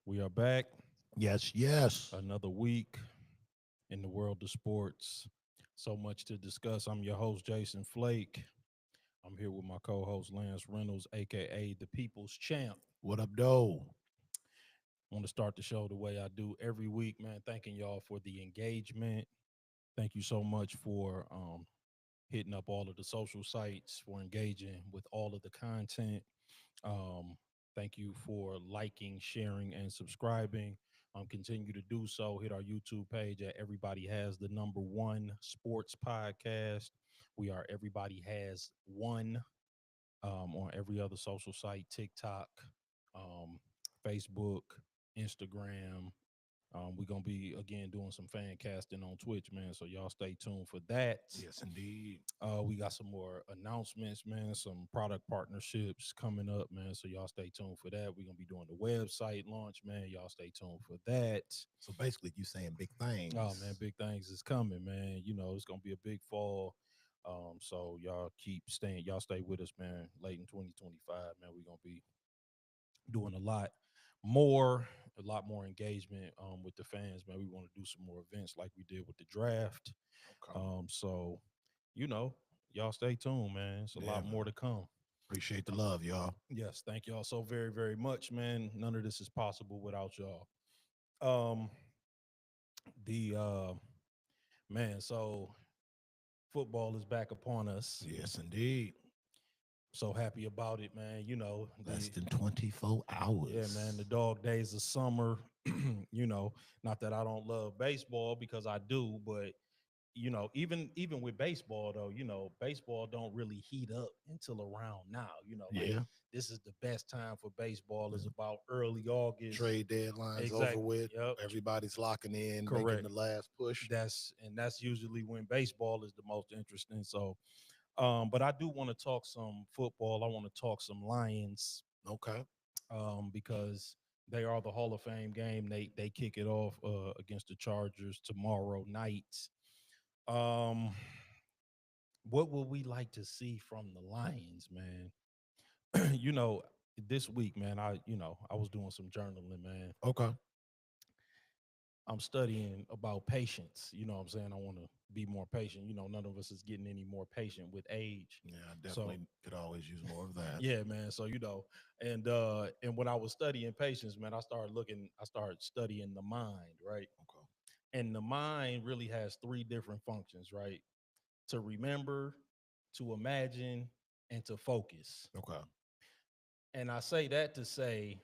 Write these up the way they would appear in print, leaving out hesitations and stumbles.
We are back. Yes, yes. Another week in the world of sports. So much to discuss. I'm your host, Jason Flake. I'm here with my co host, Lance Reynolds, aka the People's Champ. What up, though? I want to start the show the way I do every week, man. Thanking y'all for the engagement. Thank you so much for hitting up all of the social sites, for engaging with all of the content. Um, Thank you for liking, sharing, and subscribing. Continue to do so. Hit our YouTube page at Everybody Has the Number One Sports Podcast. We are Everybody Has One on every other social site, TikTok, um, Facebook, Instagram. We're gonna be again doing some fan casting on Twitch, man. So y'all stay tuned for that. Yes, indeed. We got some more announcements, man. Some product partnerships coming up, man. So y'all stay tuned for that. We're gonna be doing the website launch, man. Y'all stay tuned for that. So basically, you saying big things. Oh man, big things is coming, man. You know, it's gonna be a big fall. So y'all keep staying, y'all stay with us, man. Late in 2025, man. We're gonna be doing more, a lot more engagement with the fans, man. We want to do some more events like we did with the draft. Okay. So you know, y'all stay tuned, man. It's a Yeah, lot more man. to come. Appreciate the love, y'all. Yes, thank y'all so very, very much, man. None of this is possible without y'all. Um, the man, so football is back upon us. Yes, indeed. So happy about it, man. You know, Less the than 24 yeah, man, hours. the dog days of summer. You know, not that I don't love baseball because I do, but you know, even with baseball though, you know, baseball don't really heat up until around now. You know, like Yeah. this is the best time for baseball is about early August. Trade deadlines over Exactly. with. Yep. Everybody's locking in, making Correct. the last push. That's usually when baseball is the most interesting. So, but I do want to talk some football. I want to talk some Lions, Okay. because they are the Hall of Fame game. They kick it off against the Chargers tomorrow night. Um, what would we like to see from the Lions, man? You know, this week, man, I was doing some journaling, man. Okay. I'm studying about patience. You know what I'm saying? I want to be more patient. You know, none of us is getting any more patient with age. Yeah, I So, definitely could always use more of that. yeah, man. So, you know, and when I was studying patience, man, I started studying the mind, right? Okay. And the mind really has three different functions, right? To remember, to imagine, and to focus. Okay. And I say that to say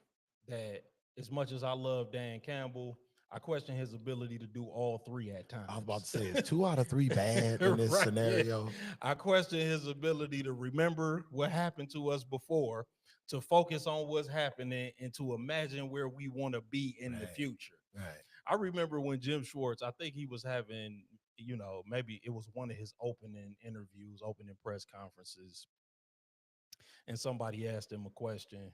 that as much as I love Dan Campbell, I question his ability to do all three at I was about times. to say, is 2 out of 3 bad in this Right. Yeah. scenario? I question his ability to remember what happened to us before, to focus on what's happening, and to imagine where we want to be in the Right. future. Right. I remember when Jim Schwartz, I think he was having, you know, maybe it was one of his opening interviews, opening press conferences, and somebody asked him a question.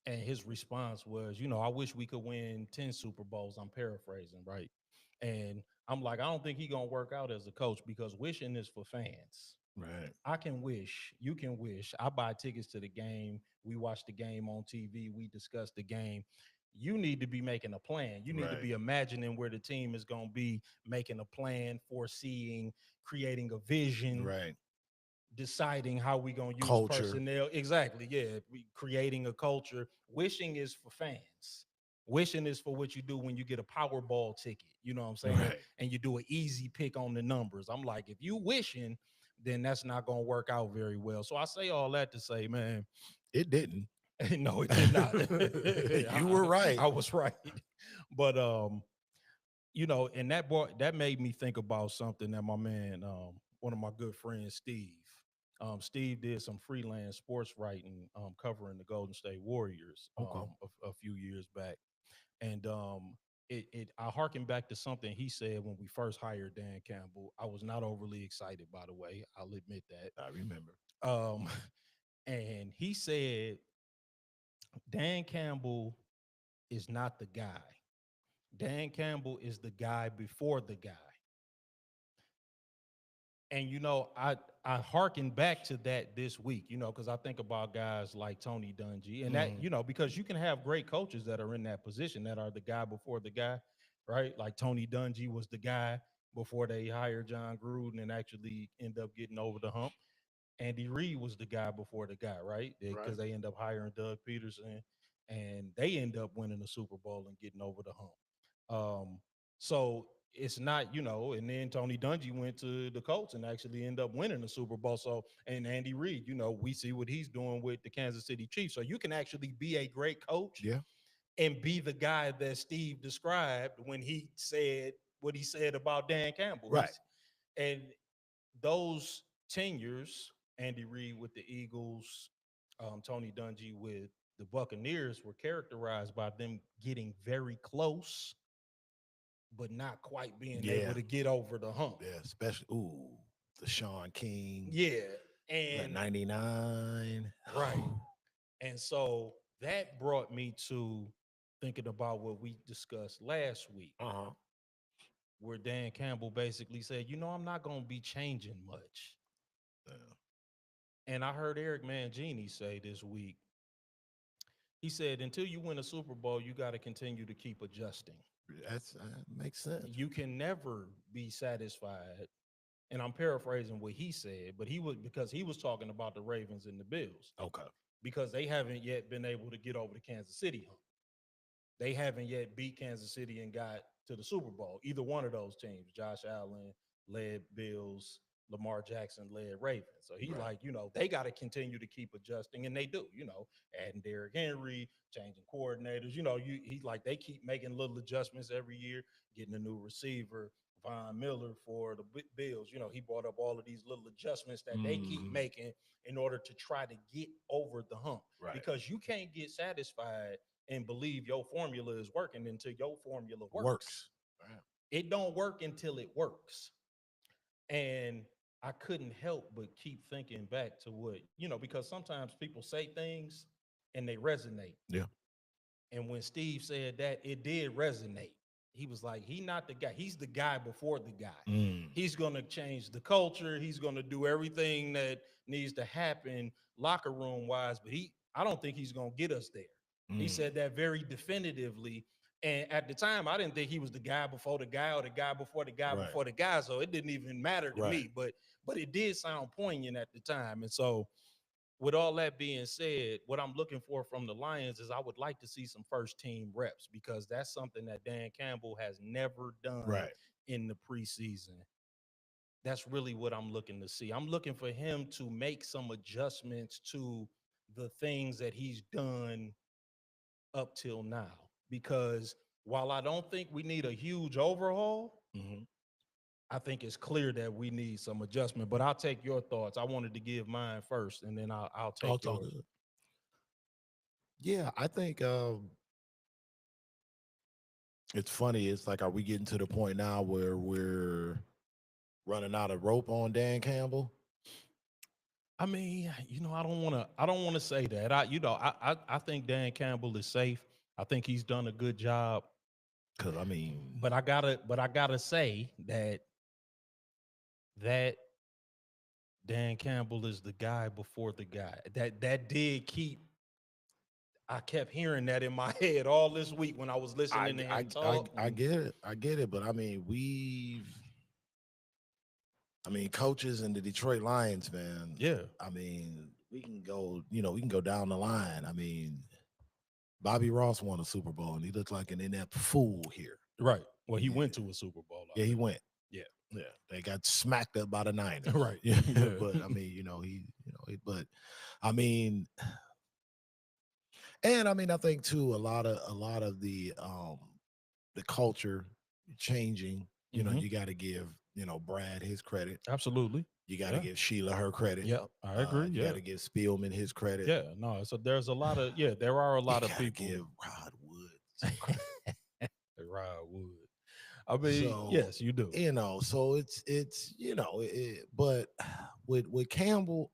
And his response was, you know, I wish we could win 10 Super Bowls. I'm paraphrasing, right? And I'm like, I don't think he's gonna work out as a coach because wishing is for fans. Right. I can wish, you can wish. I buy tickets to the game. We watch the game on TV. We discuss the game. You need to be making a plan. You need to Right. be imagining where the team is going to be, making a plan, foreseeing, creating a vision, Right. deciding how we going to use Culture. personnel. Exactly. Yeah. Creating a culture. Wishing is for fans. Wishing is for what you do when you get a Powerball ticket. You know what I'm saying? Right. And you do an easy pick on the numbers. I'm like, if you wishing, then that's not going to work out very well. So I say all that to say, man, It didn't. no, it did not. You were right. I was right. But you know, and that made me think about something that my man, one of my good friends, Steve. Steve did some freelance sports writing, covering the Golden State Warriors Okay. a few years back, and I harken back to something he said when we first hired Dan Campbell. I was not overly excited, by the way. I'll admit I remember. that. And he said Dan Campbell is not the guy. Dan Campbell is the guy before the guy. And I hearken back to that this week, because I think about guys like Tony Dungy, and that, because you can have great coaches that are in that position that are the guy before the guy, right? Like Tony Dungy was the guy before they hired John Gruden and actually end up getting over the hump. Andy Reid was the guy before the guy, right? Because they end up hiring Doug Peterson, and they end up winning the Super Bowl and getting over the hump. So it's not, and then Tony Dungy went to the Colts and actually end up winning the Super Bowl. So, and Andy Reid, we see what he's doing with the Kansas City Chiefs. So you can actually be a great coach, and be the guy that Steve described when he said what he said about Dan Campbell. Right. And those tenures, Andy Reid with the Eagles, Tony Dungy with the Buccaneers, were characterized by them getting very close, but not quite being able to get over the hump. Yeah, especially the Sean King. Yeah. And 99. Right. And so that brought me to thinking about what we discussed last week, where Dan Campbell basically said, I'm not going to be changing much. And I heard Eric Mangini say this week, he said, until you win a Super Bowl, you got to continue to keep adjusting. That makes sense. You can never be satisfied. And I'm paraphrasing what he said, but because he was talking about the Ravens and the Bills. Okay. Because they haven't yet been able to get over the Kansas City hump. They haven't yet beat Kansas City and got to the Super Bowl. Either one of those teams, Josh Allen led Bills, Lamar Jackson led Ravens. So he's like, they got to continue to keep adjusting, and they do, adding Derrick Henry, changing coordinators. He's like, they keep making little adjustments every year, getting a new receiver, Von Miller for the Bills. He brought up all of these little adjustments that they keep making in order to try to get over the hump. Right. Because you can't get satisfied and believe your formula is working until your formula works. Wow. It don't work until it works. And I couldn't help but keep thinking back to what, because sometimes people say things and they resonate. Yeah. And when Steve said that, it did resonate. He was like, he's not the guy. He's the guy before the guy. He's going to change the culture. He's going to do everything that needs to happen locker room wise, but I don't think he's going to get us there. He said that very definitively. And at the time, I didn't think he was the guy before the guy or the guy before the guy before the guy. So it didn't even matter to me, but it did sound poignant at the time. And so with all that being said, what I'm looking for from the Lions is I would like to see some first team reps, because that's something that Dan Campbell has never done in the preseason. That's really what I'm looking to see. I'm looking for him to make some adjustments to the things that he's done up till now, because while I don't think we need a huge overhaul, I think it's clear that we need some adjustment. But I'll take your thoughts. I wanted to give mine first, and then I'll take yours. Yeah, I think it's funny. It's like, are we getting to the point now where we're running out of rope on Dan Campbell? I mean, I don't want to say that. I think Dan Campbell is safe. I think he's done a good job. Because I mean, but I gotta say that Dan Campbell is the guy before the guy. That did keep. I kept hearing that in my head all this week when I was listening to him talk. I get it. But I mean, coaches in the Detroit Lions, man. Yeah. I mean, we can go down the line. I mean, Bobby Ross won a Super Bowl, and he looked like an inept fool here. Right. Well, he went to a Super Bowl. Yeah, he went. Yeah. Yeah. They got smacked up by the Niners. Right. Yeah. But I mean, but I mean, and I mean, I think too, a lot of the culture changing, you got to give, Brad his credit. Absolutely. You got to give Sheila her credit. Yeah, I agree. You got to give Spielman his credit. Yeah, no. So there's a lot of there are a lot of people. Give Rod Wood. Rod Wood. I mean, yes, you do. So it's but with Campbell,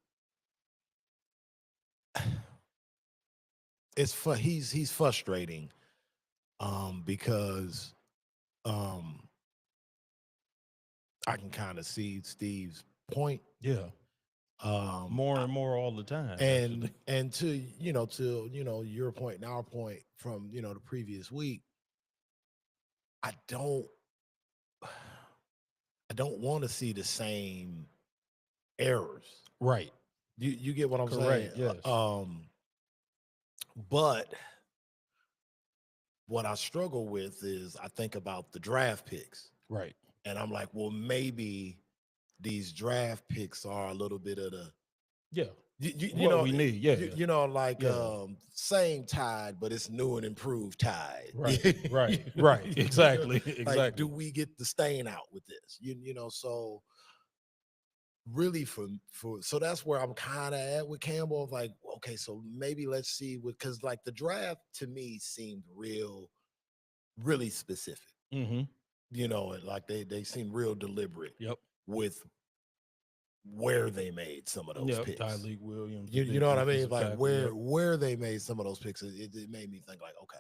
he's frustrating, because I can kind of see Steve's point. Yeah. More and more all the time. And to your point and our point from the previous week, I don't want to see the same errors. Right. You get what I'm Correct. saying? Yes. But what I struggle with is I think about the draft picks. Right. And I'm like, well, maybe these draft picks are a little bit of the what we need. Yeah. like same Tide, but it's new and improved Tide. Right. Exactly. Like, do we get the stain out with this? So really so that's where I'm kind of at with Campbell. Like, okay, so maybe let's see because like the draft to me seemed really specific. Mm-hmm. Like they seem real deliberate. Yep. With where they made some of those picks. Tyreek Williams. You know what I mean? Like where they made some of those picks, it made me think like, okay,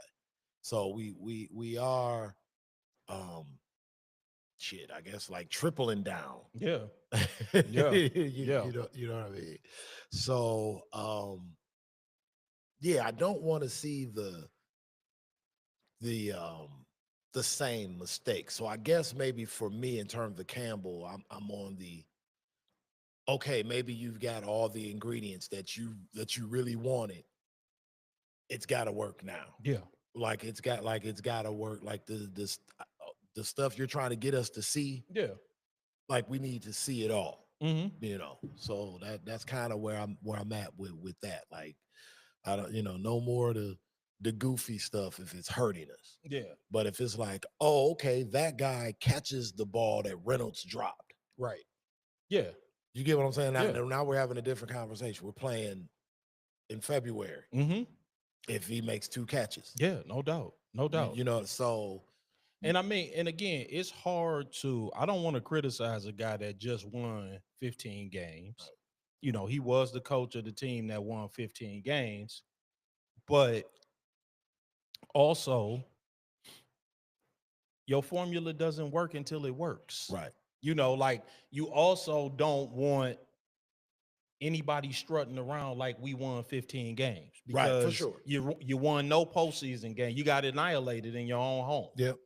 so we are I guess like tripling down. Yeah. You know what I mean? So I don't want to see the same mistake. So I guess maybe for me in terms of Campbell, I'm on the okay, maybe you've got all the ingredients that you really wanted. It's got to work now. Yeah. Like it's got to work. Like the stuff you're trying to get us to see. Yeah. Like we need to see it all. Mm-hmm. So that's kind of where I'm at with that. Like I don't, no more the goofy stuff if it's hurting us. Yeah. But if it's like, oh, okay, that guy catches the ball that Reynolds dropped. Right. Yeah. You get what I'm saying? Now we're having a different conversation. We're playing in February. Mm-hmm. If he makes 2 catches. Yeah, no doubt. So. And I mean, and again, it's hard I don't want to criticize a guy that just won 15 games. He was the coach of the team that won 15 games. But also, your formula doesn't work until it works. Right. Like you also don't want anybody strutting around like we won 15 games. Because right, for sure. You won no postseason game. You got annihilated in your own home. Yep.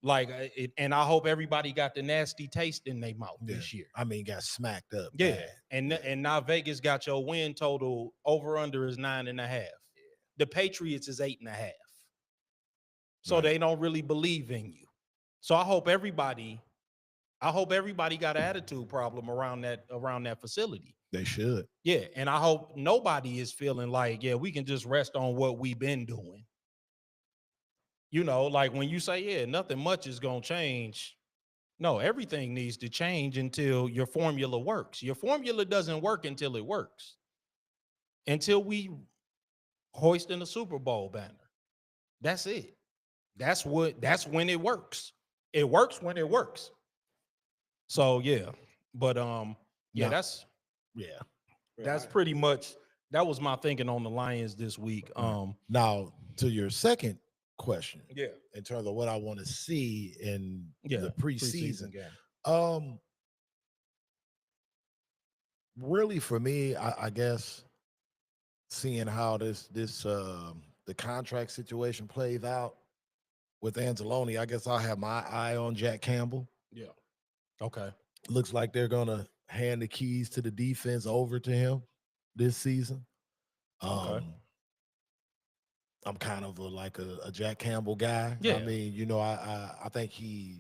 Like, and I hope everybody got the nasty taste in their mouth this year. I mean, got smacked up. Yeah. Bad. And now Vegas got your win total over under is 9.5. Yeah. The Patriots is 8.5. So they don't really believe in you. So I hope everybody got an attitude problem around that facility. They should. Yeah. And I hope nobody is feeling like, we can just rest on what we've been doing. Like when you say, nothing much is going to change. No, everything needs to change until your formula works. Your formula doesn't work until it works. Until we hoist in a Super Bowl banner. That's it. That's when it works. It works when it works. So, but that's pretty much, that was my thinking on the Lions this week. Now to your second question, in terms of what I want to see in the preseason game. Really for me, I guess seeing how the contract situation plays out with Anzalone, I guess I'll have my eye on Jack Campbell. Yeah. Okay. Looks like they're gonna hand the keys to the defense over to him this season. Okay. I'm kind of a Jack Campbell guy. Yeah. I mean, I think he's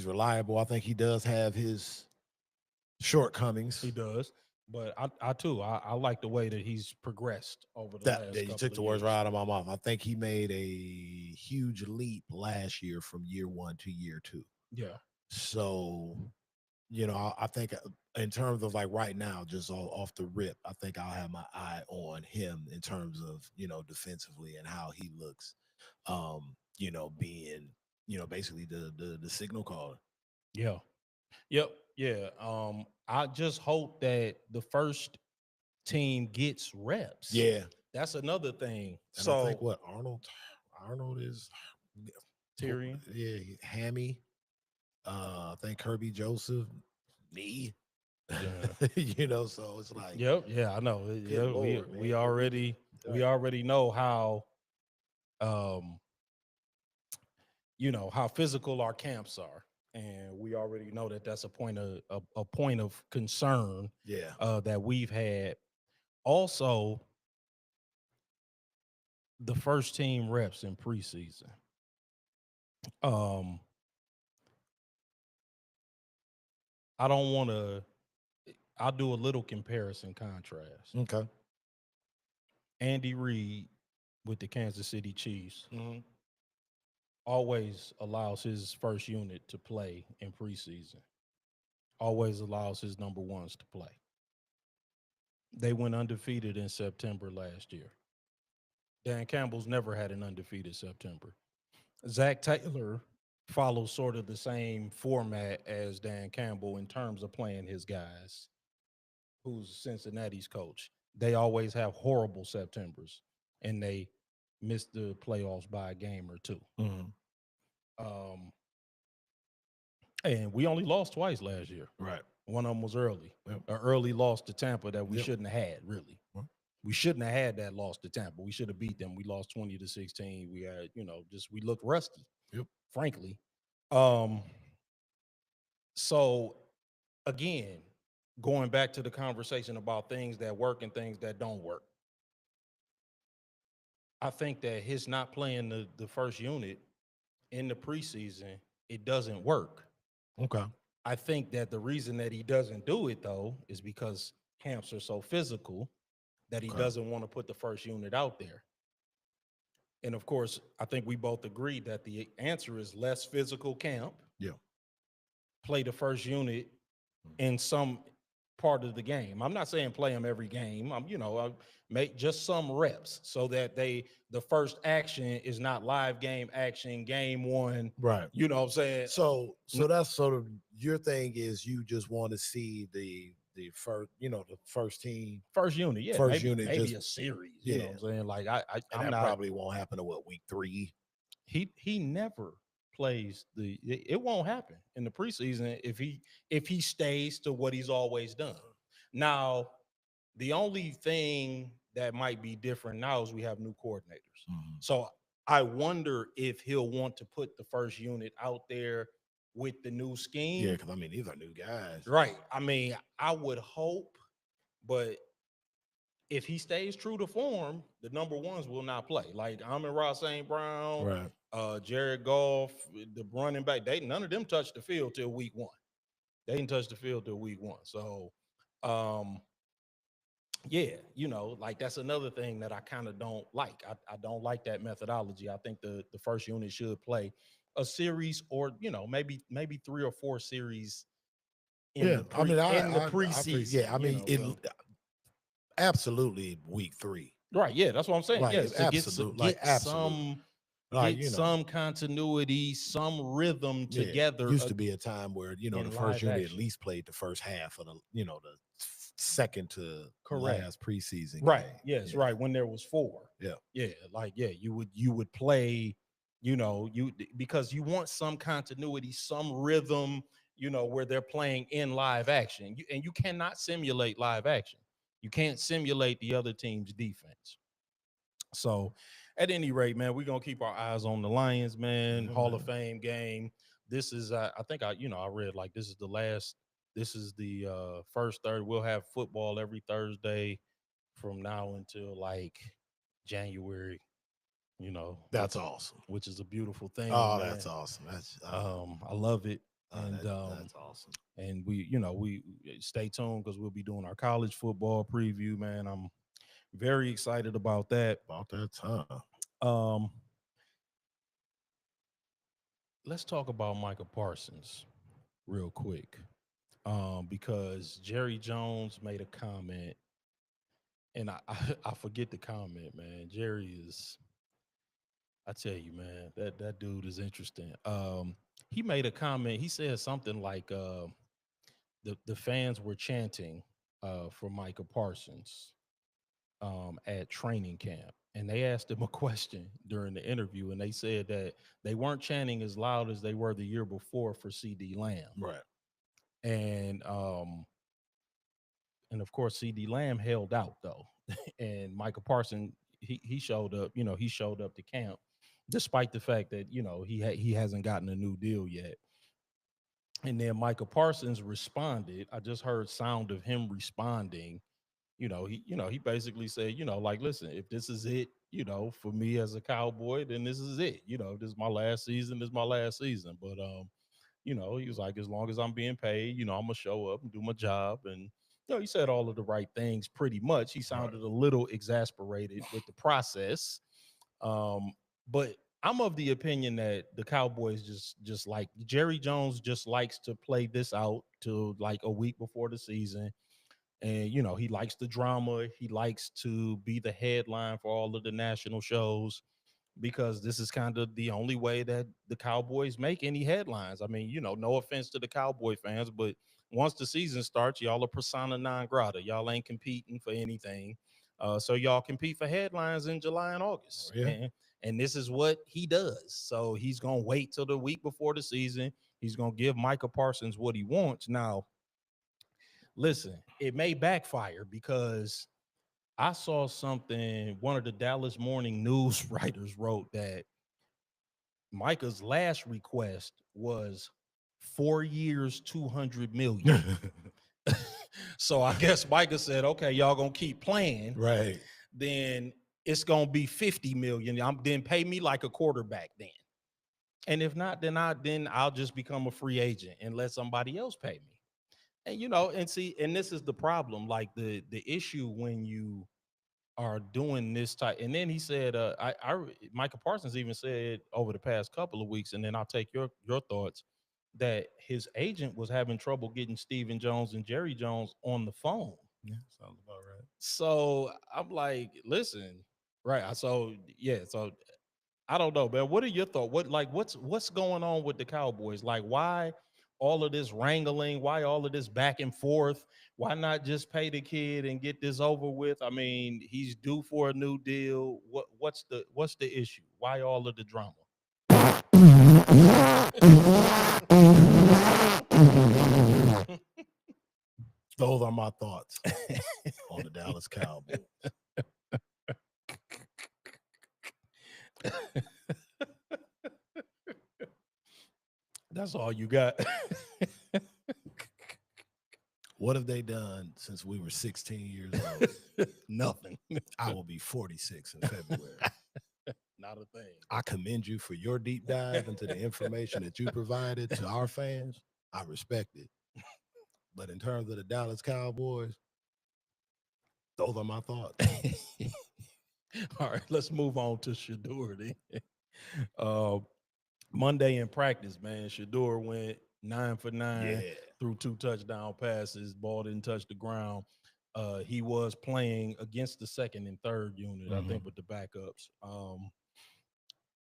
reliable. I think he does have his shortcomings. He does. But I too like the way that he's progressed over the last couple you took the words right out of my mouth. I think he made a huge leap last year from year 1 to year 2. Yeah. So, I think in terms of like right now, just off the rip, I think I'll have my eye on him in terms of, defensively and how he looks, being, basically the signal caller. Yeah. Yep. Yeah. I just hope that the first team gets reps. Yeah. That's another thing. And so I think what Arnold is Tyrion. Yeah, Hammy. I think Kirby Joseph, me. Yeah. You know, so it's like, Yep. Yeah, I know. good Yeah, Lord, man. we But we already know how um how physical our camps are, and we already know that that's a point of a point of concern yeah. that we've had. Also, the first team reps in preseason. Um, I don't want to. I'll do a little comparison contrast. Okay. Andy Reid with the Kansas City Chiefs Hmm. always allows his first unit to play in preseason. Always allows his number ones to play. They went undefeated in September last year. Dan Campbell's never had an undefeated September. Zach Taylor follows sort of the same format as Dan Campbell in terms of playing his guys, who's Cincinnati's coach. They always have horrible Septembers and they miss the playoffs by a game or two. Hmm. Um, and we only lost twice last year. Right. One of them was early, Yep. an early loss to Tampa that we Yep. shouldn't have had, really. Well, We shouldn't have had that loss to Tampa. We should have beat them. We lost 20-16. We had, just we looked rusty, yep. frankly. Um, so again, going back to the conversation about things that work and things that don't work. I think that his not playing the first unit in the preseason, it doesn't work. Okay. I think that the reason that he doesn't do it though is because camps are so physical that he Okay. doesn't want to put the first unit out there. And of course, I think we both agree that the answer is less physical camp, Yeah. play the first unit in some part of the game. I'm not saying play them every game. I make just some reps so that the first action is not live game action, game one. Right. You know what I'm saying? So that's sort of your thing is you just want to see the first, the first team, First unit, yeah, first maybe unit maybe just a series. You know yeah. what I'm saying? Like I And I'm that not. probably won't happen to week 3. He never plays it won't happen in the preseason if he stays to what he's always done. Now, the only thing that might be different now is we have new coordinators. Mhm. So I wonder if he'll want to put the first unit out there with the new Yeah, scheme. because I mean these are new guys. Right. I mean, I would hope, but if he stays true to form, the number ones will not play. Like Amon-Ra St. Brown, Right. Jared Goff, the running back, none of them touched the field till week one. They didn't touch the field till week one. So um yeah, like that's another thing that I kind of don't like. I don't like that methodology. I think the first unit should play a series or maybe 3 or 4 series Yeah. I mean in the I appreciate, preseason. yeah, I mean it So absolutely week 3. right, yeah, that's what I'm saying. Like Yes, to absolute, like absolutely. Like, some continuity, some rhythm yeah, together used to be a time where, the in first live unit at action. least played the first half of the, the second to Correct. last preseason Right. game. Yes. Yeah. Right. When there was 4. Yeah. Yeah. Like you would play. Because you want some continuity, some rhythm. Where they're playing in live action, and you cannot simulate live action. You can't simulate the other team's defense. So, at any rate, man, we're gonna keep our eyes on the Lions, man. Yeah, Hall man. of Fame game. This is, I think, I read like this is the last. This is the first third. We'll have football every Thursday from now until like January. That's awesome. Which is a beautiful thing, Oh, man. that's awesome. That's I love it, and that's awesome. and we stay tuned because we'll be doing our college football preview, man. I'm very excited about that. About that time. Um, let's talk about Micah Parsons real quick, because Jerry Jones made a comment, and I forget the comment, man. Jerry is, I tell you, man, that dude is interesting. He made a comment. He said something like, the fans were chanting for Micah Parsons at training camp. And they asked him a question during the interview, and they said that they weren't chanting as loud as they were the year before for CD Lamb. Right. And And of course, CD Lamb held out though, and Michael Parsons he showed up. He showed up to camp, despite the fact that he hasn't gotten a new deal yet. And then Michael Parsons responded. I just heard sound of him responding. He basically said, like, listen, if this is it, for me as a Cowboy, then this is it. If this is my last season, this is my last season. But he was like, as long as I'm being paid, I'm gonna show up and do my job. And he said all of the right things pretty much. He Right. sounded a little exasperated with the process. Um, but I'm of the opinion that the Cowboys just like Jerry Jones just likes to play this out to like a week before the season. And he likes the drama. He likes to be the headline for all of the national shows because this is kind of the only way that the Cowboys make any headlines. I mean, no offense to the Cowboy fans, but once the season starts, y'all are persona non grata. Y'all ain't competing for anything. So y'all compete for headlines in July and August. Yeah. And this is what he does. So he's going to wait till the week before the season. He's going to give Micah Parsons what he wants. Now, listen, it may backfire because I saw something, one of the Dallas Morning News writers wrote that Micah's last request was 4 years, 200 million. So I guess Micah said, okay, y'all gonna keep playing. Right. Then it's gonna be 50 million. Then pay me like a quarterback then. And if not, then I'll just become a free agent and let somebody else pay me. And and see, and this is the problem. Like the issue when you are doing this type. And then he said, Michael Parsons even said over the past couple of weeks, and then I'll take your thoughts, that his agent was having trouble getting Stephen Jones and Jerry Jones on the phone. Yeah, sounds about right. So I'm like, listen, right? So yeah, so I don't know, man. What are your thoughts? What's going on with the Cowboys? Like, why all of this wrangling? Why all of this back and forth? Why not just pay the kid and get this over with? I mean, he's due for a new deal. What's the issue? Why all of the drama? Those are my thoughts on the Dallas Cowboys. That's all you got. What have they done since we were 16 years old? Nothing. I will be 46 in February. Not a thing. I commend you for your deep dive into the information that you provided to our fans. I respect it. But in terms of the Dallas Cowboys, those are my thoughts. All right, let's move on to Shedeur then. Monday in practice, man, Shedeur went 9 for 9, Yeah. threw 2 touchdown passes. Ball didn't touch the ground. He was playing against the second and third unit, I think, with the backups.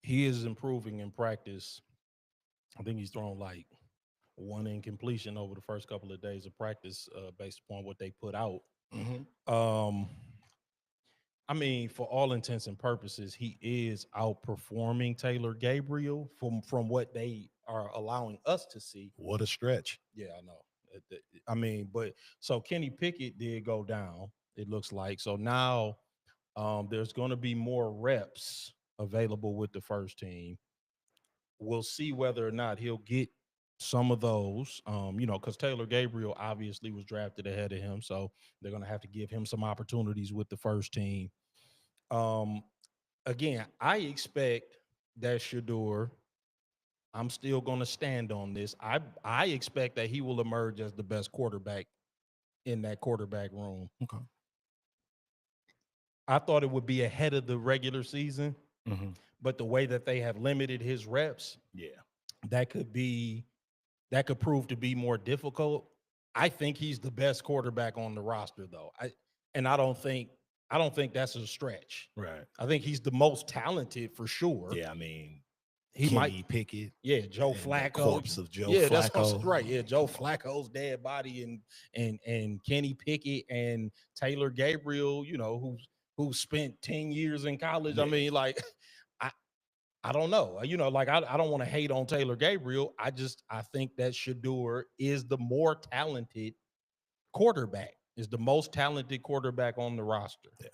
He is improving in practice. I think he's thrown like 1 incompletion over the first couple of days of practice, based upon what they put out. I mean, for all intents and purposes, he is outperforming Taylor Gabriel from what they are allowing us to see. What a stretch. Yeah, I know. I mean, but so Kenny Pickett did go down, it looks like. So now there's going to be more reps available with the first team. We'll see whether or not he'll get some of those, because Taylor Gabriel obviously was drafted ahead of him. So they're going to have to give him some opportunities with the first team. Um, Again, I expect that Shedeur, I'm still going to stand on this. I expect that he will emerge as the best quarterback in that quarterback room. Okay. I thought it would be ahead of the regular season, but the way that they have limited his reps, that could prove to be more difficult. I think he's the best quarterback on the roster, though. I don't think that's a stretch. Right. I think he's the most talented for sure. Yeah, I mean, he Kenny might Pickett. Yeah, Joe and the Flacco. corpse of Joe Yeah, Flacco. that's what's right. Yeah, Joe Flacco's dead body and Kenny Pickett and Taylor Gabriel, who spent 10 years in college. I mean, like, I don't know. Like, I don't want to hate on Taylor Gabriel. I think that Shedeur is the more talented quarterback. is the most talented quarterback on the roster. Yeah.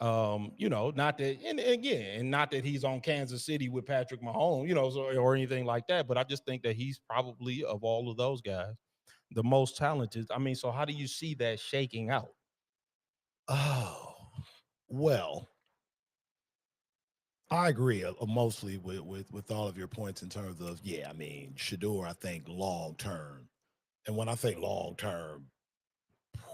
Not that, and again, and not that he's on Kansas City with Patrick Mahomes, or anything like that, but I just think that he's probably, of all of those guys, the most talented. I mean, so how do you see that shaking out? Oh, well, I agree mostly with all of your points in terms of, I mean, Shador, I think long term, and when I think long term,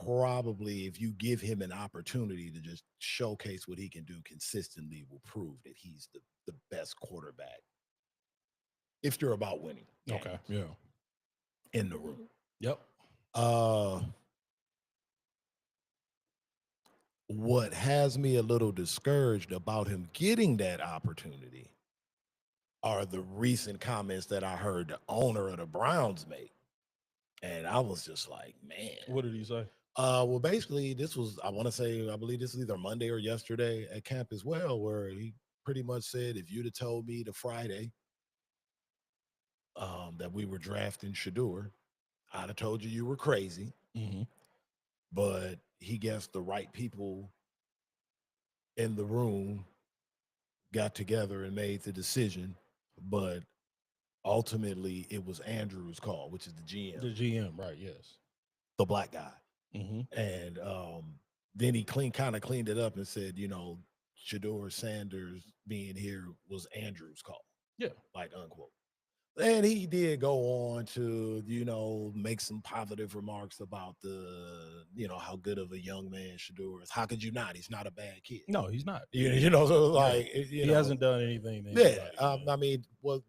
probably if you give him an opportunity to just showcase what he can do consistently, will prove that he's the best quarterback if you're about winning. Okay. Yeah. In the room. Yep. What has me a little discouraged about him getting that opportunity are the recent comments that I heard the owner of the Browns make. And I was just like, man. What did he say? Well, basically, this was, I believe this is either Monday or yesterday at camp as well, where he pretty much said, if you'd have told me the Friday that we were drafting Shador, I'd have told you were crazy. Mm-hmm. But he guessed the right people in the room got together and made the decision. But ultimately, it was Andrew's call, which is the GM. The GM, right? Yes. The black guy. Mm-hmm. And then he kind of cleaned it up and said, Shador Sanders being here was Andrew's call. Yeah. Like, unquote. And he did go on to, make some positive remarks about how good of a young man Shador is. How could you not? He's not a bad kid. No, he's not. So like, he hasn't done anything. I mean, well,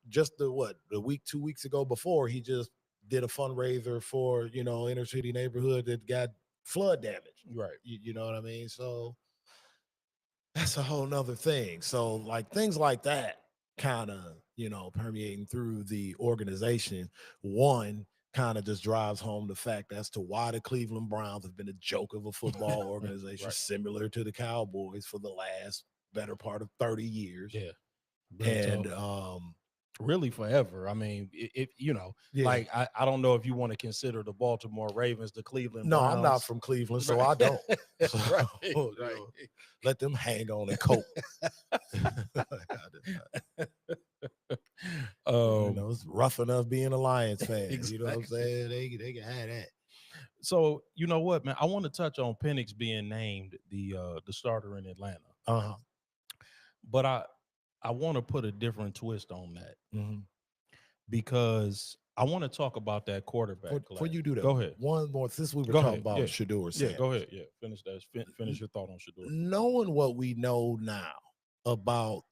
just the 2 weeks ago before, he just did a fundraiser for, inner city neighborhood that got flood damage. Right. You know what I mean? So that's a whole nother thing. So like things like that kind of, permeating through the organization, one kind of just drives home the fact as to why the Cleveland Browns have been a joke of a football organization, right. Similar to the Cowboys for the last better part of 30 years. Yeah. And really forever. I mean, like I don't know if you want to consider the Baltimore Ravens the Cleveland Browns. I'm not from Cleveland, so I don't. So, right. Let them hang on and cope. It's rough enough being a Lions fan. Exactly. You know what I'm saying? They can have that. So you know what, man? I want to touch on Penix being named the starter in Atlanta. Uh-huh. But I want to put a different twist on that. Mm-hmm. Because I want to talk about that quarterback. Before you do that, go ahead. One more, since we were talking about Shador Sanders. Yeah, go ahead. Yeah, finish that. Finish your thought on Shador. Knowing what we know now about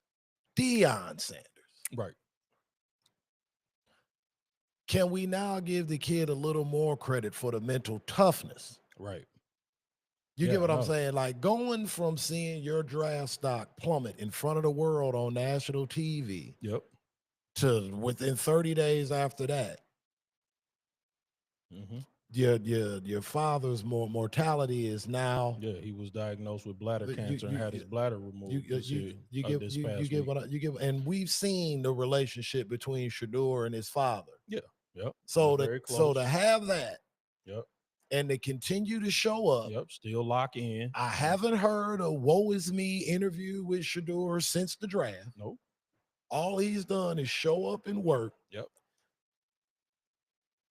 Deion Sanders, right? Can we now give the kid a little more credit for the mental toughness? Right. You get what I'm saying? Like going from seeing your draft stock plummet in front of the world on national TV. Yep. To within 30 days after that, your father's mortality is now. Yeah, he was diagnosed with bladder cancer and had his bladder removed. You get, and we've seen the relationship between Shador and his father. Yeah, yep. So to have that, yep, and to continue to show up, yep, still lock in. I haven't heard a "woe is me" interview with Shador since the draft. Nope. All he's done is show up and work. Yep.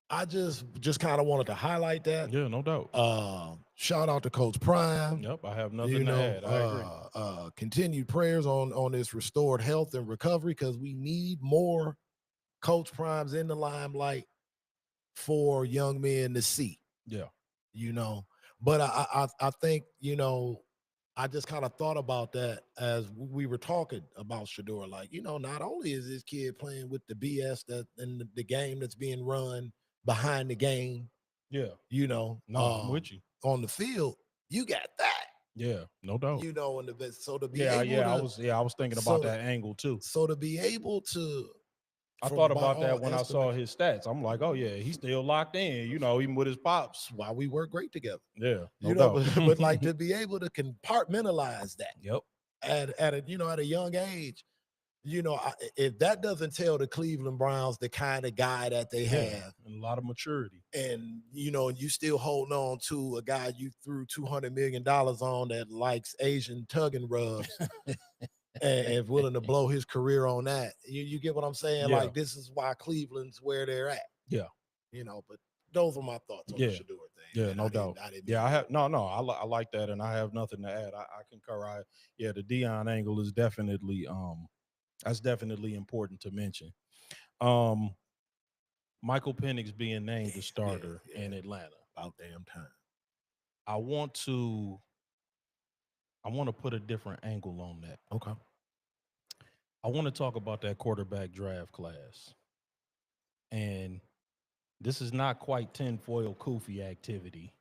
I just kind of wanted to highlight that. Yeah, no doubt. Shout out to Coach Prime. Yep, I have nothing to add. I agree. Continued prayers on this restored health and recovery, because we need more Coach Primes in the limelight for young men to see. Yeah. But I think, I just kind of thought about that as we were talking about Shador. Like, not only is this kid playing with the BS that in the game that's being run behind the game. Yeah. I'm with you. On the field, you got that. Yeah, no doubt. In the best. So to be I was thinking about that angle too. So to be able to, I thought about that when I saw his stats. I'm like, oh yeah, he's still locked in, even with his pops. Why we work great together. Yeah. No doubt. But like to be able to compartmentalize that. Yep. At a young age, if that doesn't tell the Cleveland Browns the kind of guy that they have, and a lot of maturity, and you still holding on to a guy you threw $200 million on that likes Asian tugging rubs and is willing to blow his career on that. You get what I'm saying? Yeah. Like, this is why Cleveland's where they're at. Yeah. But those are my thoughts on the Shedeur thing. Yeah, man. no doubt. I have I like that, and I have nothing to add. I concur. The Deion angle is definitely that's definitely important to mention. Michael Penix being named the starter in Atlanta. About damn time. I want to put a different angle on that. Okay. I want to talk about that quarterback draft class. And this is not quite tinfoil Koofy activity.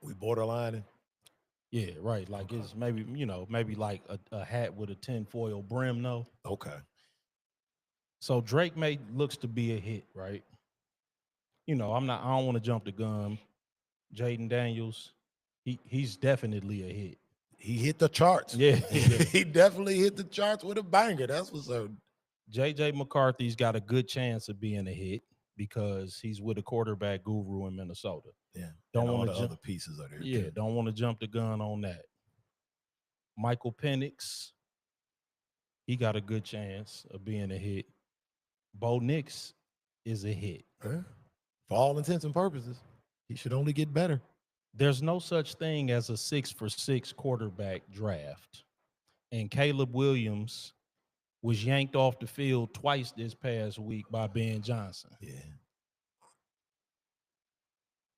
We borderlining. Yeah, right. Like it's maybe like a hat with a tinfoil brim, no? Okay. So Drake May looks to be a hit, right? I don't want to jump the gun. Jaden Daniels, he's definitely a hit. He hit the charts. Yeah. He definitely hit the charts with a banger. That's what's up. JJ McCarthy's got a good chance of being a hit because he's with a quarterback guru in Minnesota. Yeah. Don't want the other pieces are there. Yeah, too. Don't want to jump the gun on that. Michael Penix, he got a good chance of being a hit. Bo Nix is a hit. For all intents and purposes, he should only get better. There's no such thing as a 6-for-6 quarterback draft. And Caleb Williams was yanked off the field twice this past week by Ben Johnson. Yeah.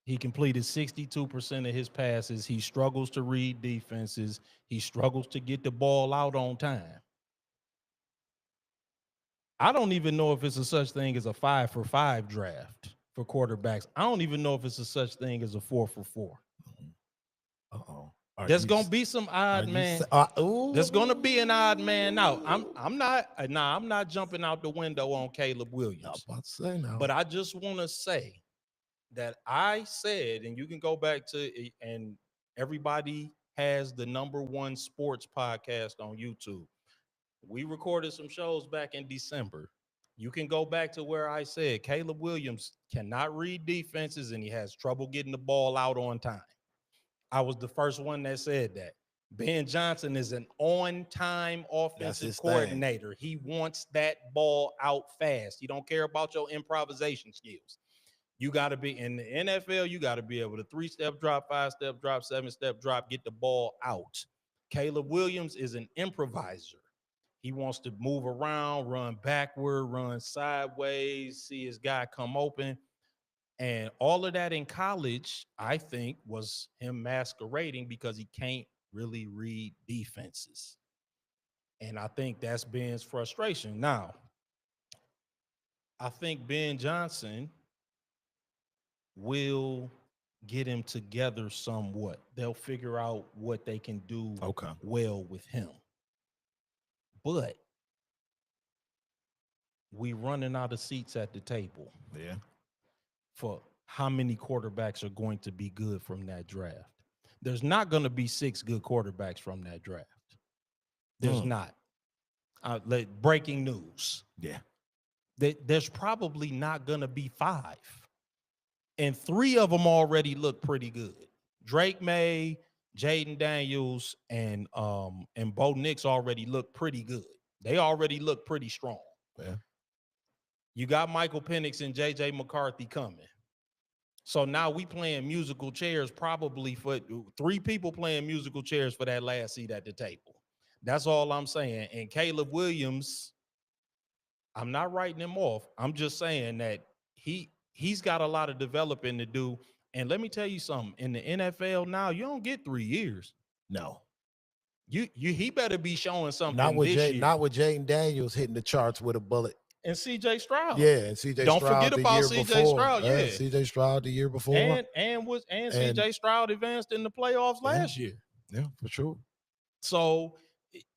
He completed 62% of his passes. He struggles to read defenses. He struggles to get the ball out on time. I don't even know if it's a such thing as a 5-for-5 draft for quarterbacks. I don't even know if it's a such thing as a 4-for-4. Uh-oh. There's gonna be some odd man. There's gonna be an odd man out. I'm not jumping out the window on Caleb Williams. I was about to say now. But I just want to say that I said, and you can go back to, and everybody has the #1 sports podcast on YouTube. We recorded some shows back in December. You can go back to where I said Caleb Williams cannot read defenses and he has trouble getting the ball out on time. I was the first one that said that. Ben Johnson is an on-time offensive coordinator. He wants that ball out fast. He don't care about your improvisation skills. You got to be in the NFL. You got to be able to 3-step drop, 5-step drop, 7-step drop, get the ball out. Caleb Williams is an improviser. He wants to move around, run backward, run sideways, see his guy come open. And all of that in college, I think, was him masquerading because he can't really read defenses. And I think that's Ben's frustration. Now, I think Ben Johnson will get him together somewhat. They'll figure out what they can do well with him. But we running out of seats at the table. Yeah. For how many quarterbacks are going to be good from that draft. There's not going to be 6 good quarterbacks from that draft. There's not. Breaking news. Yeah. There's probably not going to be 5. And 3 of them already look pretty good. Drake May, Jaden Daniels, and Bo Nix already look pretty good. They already look pretty strong. Yeah. You got Michael Penix and JJ McCarthy coming. So now we playing musical chairs, probably for 3 people playing musical chairs for that last seat at the table. That's all I'm saying. And Caleb Williams, I'm not writing him off. I'm just saying that he's got a lot of developing to do. And let me tell you something. In the NFL now, you don't get 3 years. No. He better be showing something. Not with Jaden Daniels hitting the charts with a bullet. And CJ Stroud. Yeah, and CJ Don't Stroud forget about CJ Stroud. Yeah. CJ Stroud the year before. And CJ Stroud advanced in the playoffs last year. Yeah, for sure. So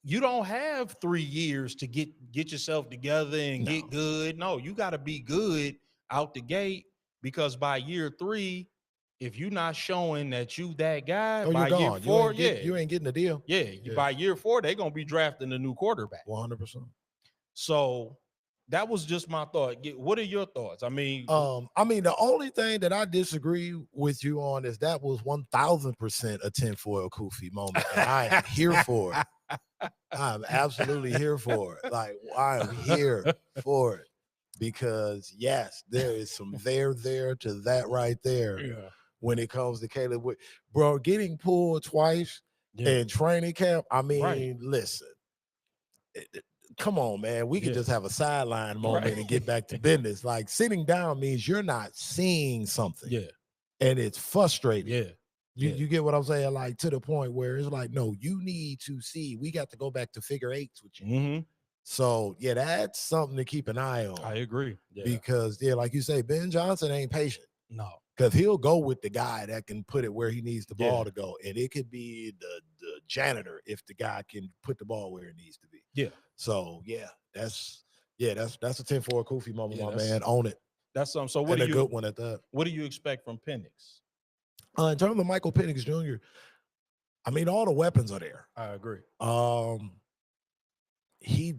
you don't have 3 years to get yourself together and get good. No, you got to be good out the gate, because by year 3, if you're not showing that you that guy, by year 4, you ain't getting the deal. Yeah, by year 4, they're gonna be drafting a new quarterback. 100%. So that was just my thought. What are your thoughts? I mean, the only thing that I disagree with you on is that was 1000% a tinfoil Kofi moment, and I am here for it. I'm absolutely here for it. Like, I am here for it because yes, there is some there to that right there yeah, when it comes to Caleb. Bro, getting pulled twice yeah, in training camp. I right, mean, listen, come on, man. We could yeah, just have a sideline moment right, and get back to business. Like, sitting down means you're not seeing something, yeah, and it's frustrating. yeah, You yeah, you get what I'm saying? Like, to the point where it's like, no, you need to see. We got to go back to figure eights with you. mm-hmm. So yeah, that's something to keep an eye on. I agree. Yeah, Because yeah, like you say, Ben Johnson ain't patient. no, Because he'll go with the guy that can put it where he needs the yeah, ball to go. And it could be the janitor if the guy can put the ball where it needs to be. yeah, So that's a 10 for a Kofi moment, yeah. my man. Own it. That's something. So what And do a good you one at that. what do you expect from Penix? In terms of Michael Penix Jr., I mean, all the weapons are there. I agree. He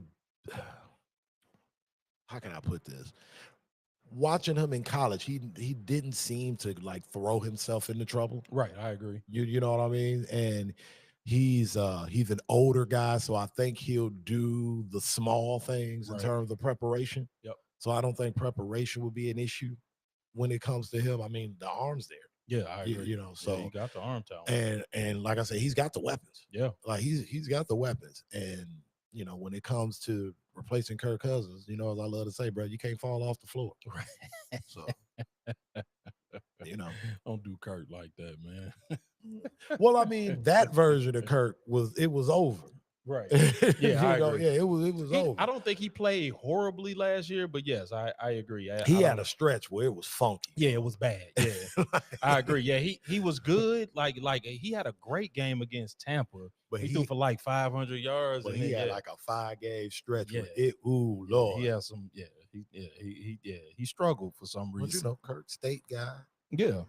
how can I put this? Watching him in college, he didn't seem to like throw himself into trouble. Right, I agree. You know what I mean? And he's an older guy, so I think he'll do the small things in Right. terms of the preparation. Yep. So I don't think preparation will be an issue when it comes to him. I mean, the arm's there. Yeah, I agree. You know, so he got the arm talent. and like I said, he's got the weapons. Yeah, Like he's got the weapons. And you know, when it comes to replacing Kirk Cousins, you know, as I love to say, bro, you can't fall off the floor. right. So you know, don't do Kurt like that, man. well, I mean, that version of Kirk was over. Right. Yeah, I agree. yeah, it was over. I don't think he played horribly last year, but yes, I agree. He had a stretch where it was funky. Yeah, it was bad. Yeah, I agree. Yeah, he was good. Like he had a great game against Tampa, but he threw for like 500 yards. But and he had like a 5-game stretch. Yeah. Where it. Ooh, Lord. He had some. Yeah, he struggled for some reason. But you know, Kirk State guy. Yeah. You know.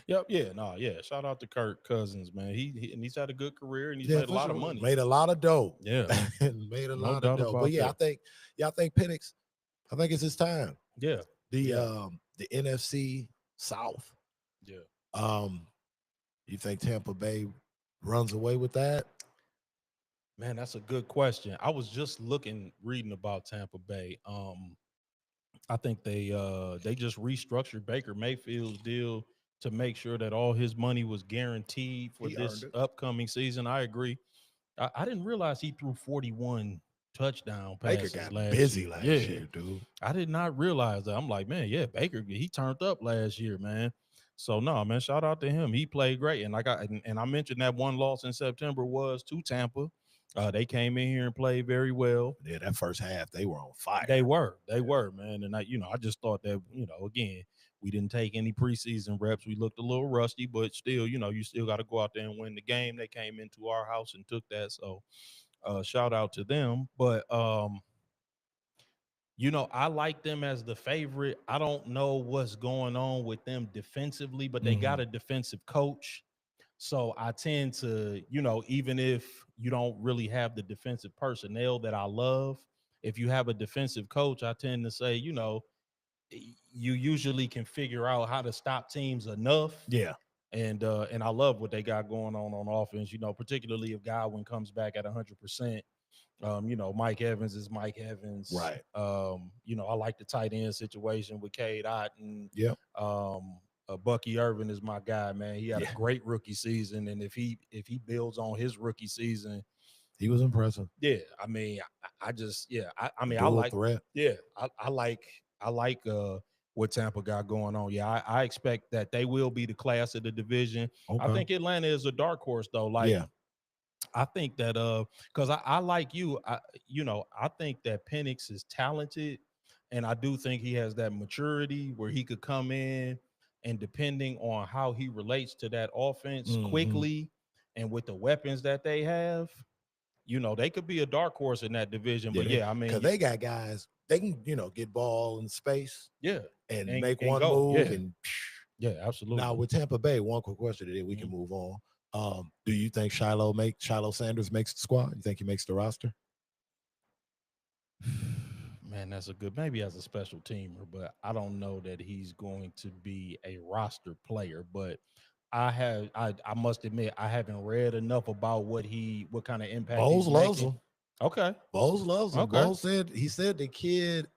Yep. Yeah. No. Yeah. Shout out to Kirk Cousins, man. He's had a good career and he's made a lot of money. Made a lot of dough. Yeah. Made a lot of dough. But yeah, I think Penix. I think it's his time. Yeah. The NFC South. Yeah. You think Tampa Bay runs away with that? Man, that's a good question. I was just reading about Tampa Bay. I think they just restructured Baker Mayfield's deal to make sure that all his money was guaranteed for this upcoming season. I agree. I didn't realize he threw 41 touchdown passes. Baker got busy last year, dude. I did not realize that. I'm like, man, yeah, Baker, he turned up last year, man. So no, man, shout out to him. He played great. And I mentioned that one loss in September was to Tampa. They came in here and played very well. Yeah, that first half, they were on fire. They were, man. And I just thought that, again, we didn't take any preseason reps. We looked a little rusty, but still, you still got to go out there and win the game. They came into our house and took that. So shout out to them. But I like them as the favorite. I don't know what's going on with them defensively, but they got a defensive coach. So I tend to, even if you don't really have the defensive personnel that I love, if you have a defensive coach, I tend to say, you usually can figure out how to stop teams enough. Yeah. And I love what they got going on offense, particularly if Godwin comes back at 100%. Mike Evans is Mike Evans. Right. I like the tight end situation with Cade Otton. Yep. Bucky Irvin is my guy, man. He had a great rookie season, and if he builds on his rookie season, he was impressive. Yeah, I mean, I like threat. Yeah, I like what Tampa got going on. Yeah, I expect that they will be the class of the division. Okay. I think Atlanta is a dark horse, though. Like, I think that because I like you, I think that Penix is talented, and I do think he has that maturity where he could come in. And depending on how he relates to that offense quickly and with the weapons that they have, they could be a dark horse in that division. But I mean, because they got guys, they can, get ball in space. Yeah. And make one move. Yeah, absolutely. Now with Tampa Bay, one quick question today, we can move on. Do you think Shiloh Sanders makes the squad? You think he makes the roster? Man, that's a good maybe as a special teamer, but I don't know that he's going to be a roster player. But I must admit I haven't read enough about what kind of impact Bowles he's loves making. him. Okay. Bowles loves him. Okay. Bowles said the kid.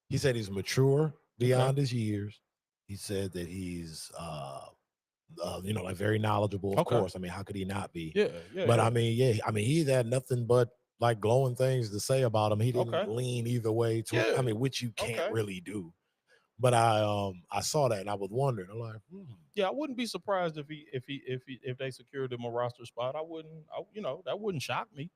He said he's mature Okay. beyond his years. He said that he's like very knowledgeable. Of Okay. course, I mean, how could he not be? Yeah. Yeah. But Yeah. I mean, yeah, I mean, he had nothing but like glowing things to say about him. He didn't Okay. lean either way to. I Yeah. mean, which you can't Okay. really do. But I saw that and I was wondering. I'm like, Yeah, I wouldn't be surprised if they secured him a roster spot. That wouldn't shock me.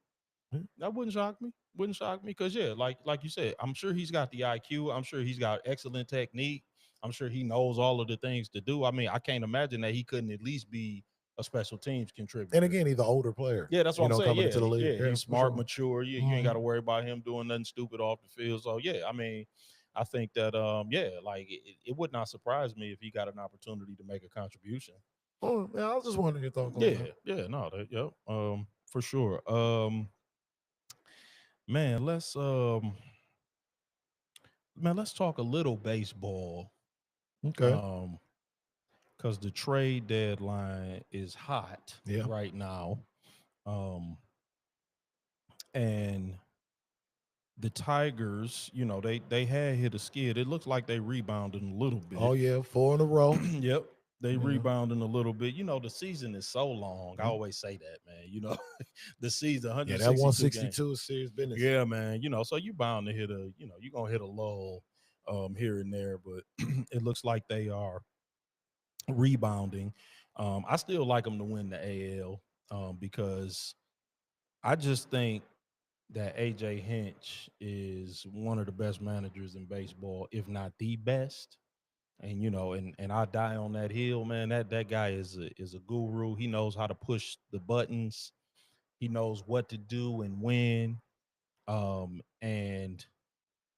hmm. That wouldn't shock me. Wouldn't shock me because yeah, like you said, I'm sure he's got the IQ. I'm sure he's got excellent technique. I'm sure he knows all of the things to do. I mean, I can't imagine that he couldn't at least be a special teams And contributor. again, he's an older player. Yeah, that's what I'm saying. Coming Yeah, into the league. yeah, Yeah, he's for smart, sure. mature. You ain't got Mhm. to worry about him doing nothing stupid off the field. So yeah, I mean, I think that yeah, like it would not surprise me if he got an opportunity to make a contribution. Oh, yeah, I was just wondering your thoughts on Yeah, that. yeah, no, yep, for sure. Man, let's talk a little baseball. Okay. Because the trade deadline is hot Yeah. right now. Um, and the Tigers, they had hit a skid. It looks like they rebounded a little Oh bit. yeah, 4 in a row. Yep. They You know. rebounding a little bit. The season is so long. I Mhm. always say that, man. The season, Yeah, that 162 games. 162 is serious business. Yeah, man. So you bound to hit you're gonna hit a lull here and there, but it looks like they are rebounding. I still like them to win the AL because I just think that AJ Hinch is one of the best managers in baseball, if not the best. And and I die on that hill, man. That guy is a guru. He knows how to push the buttons. He knows what to do and when. And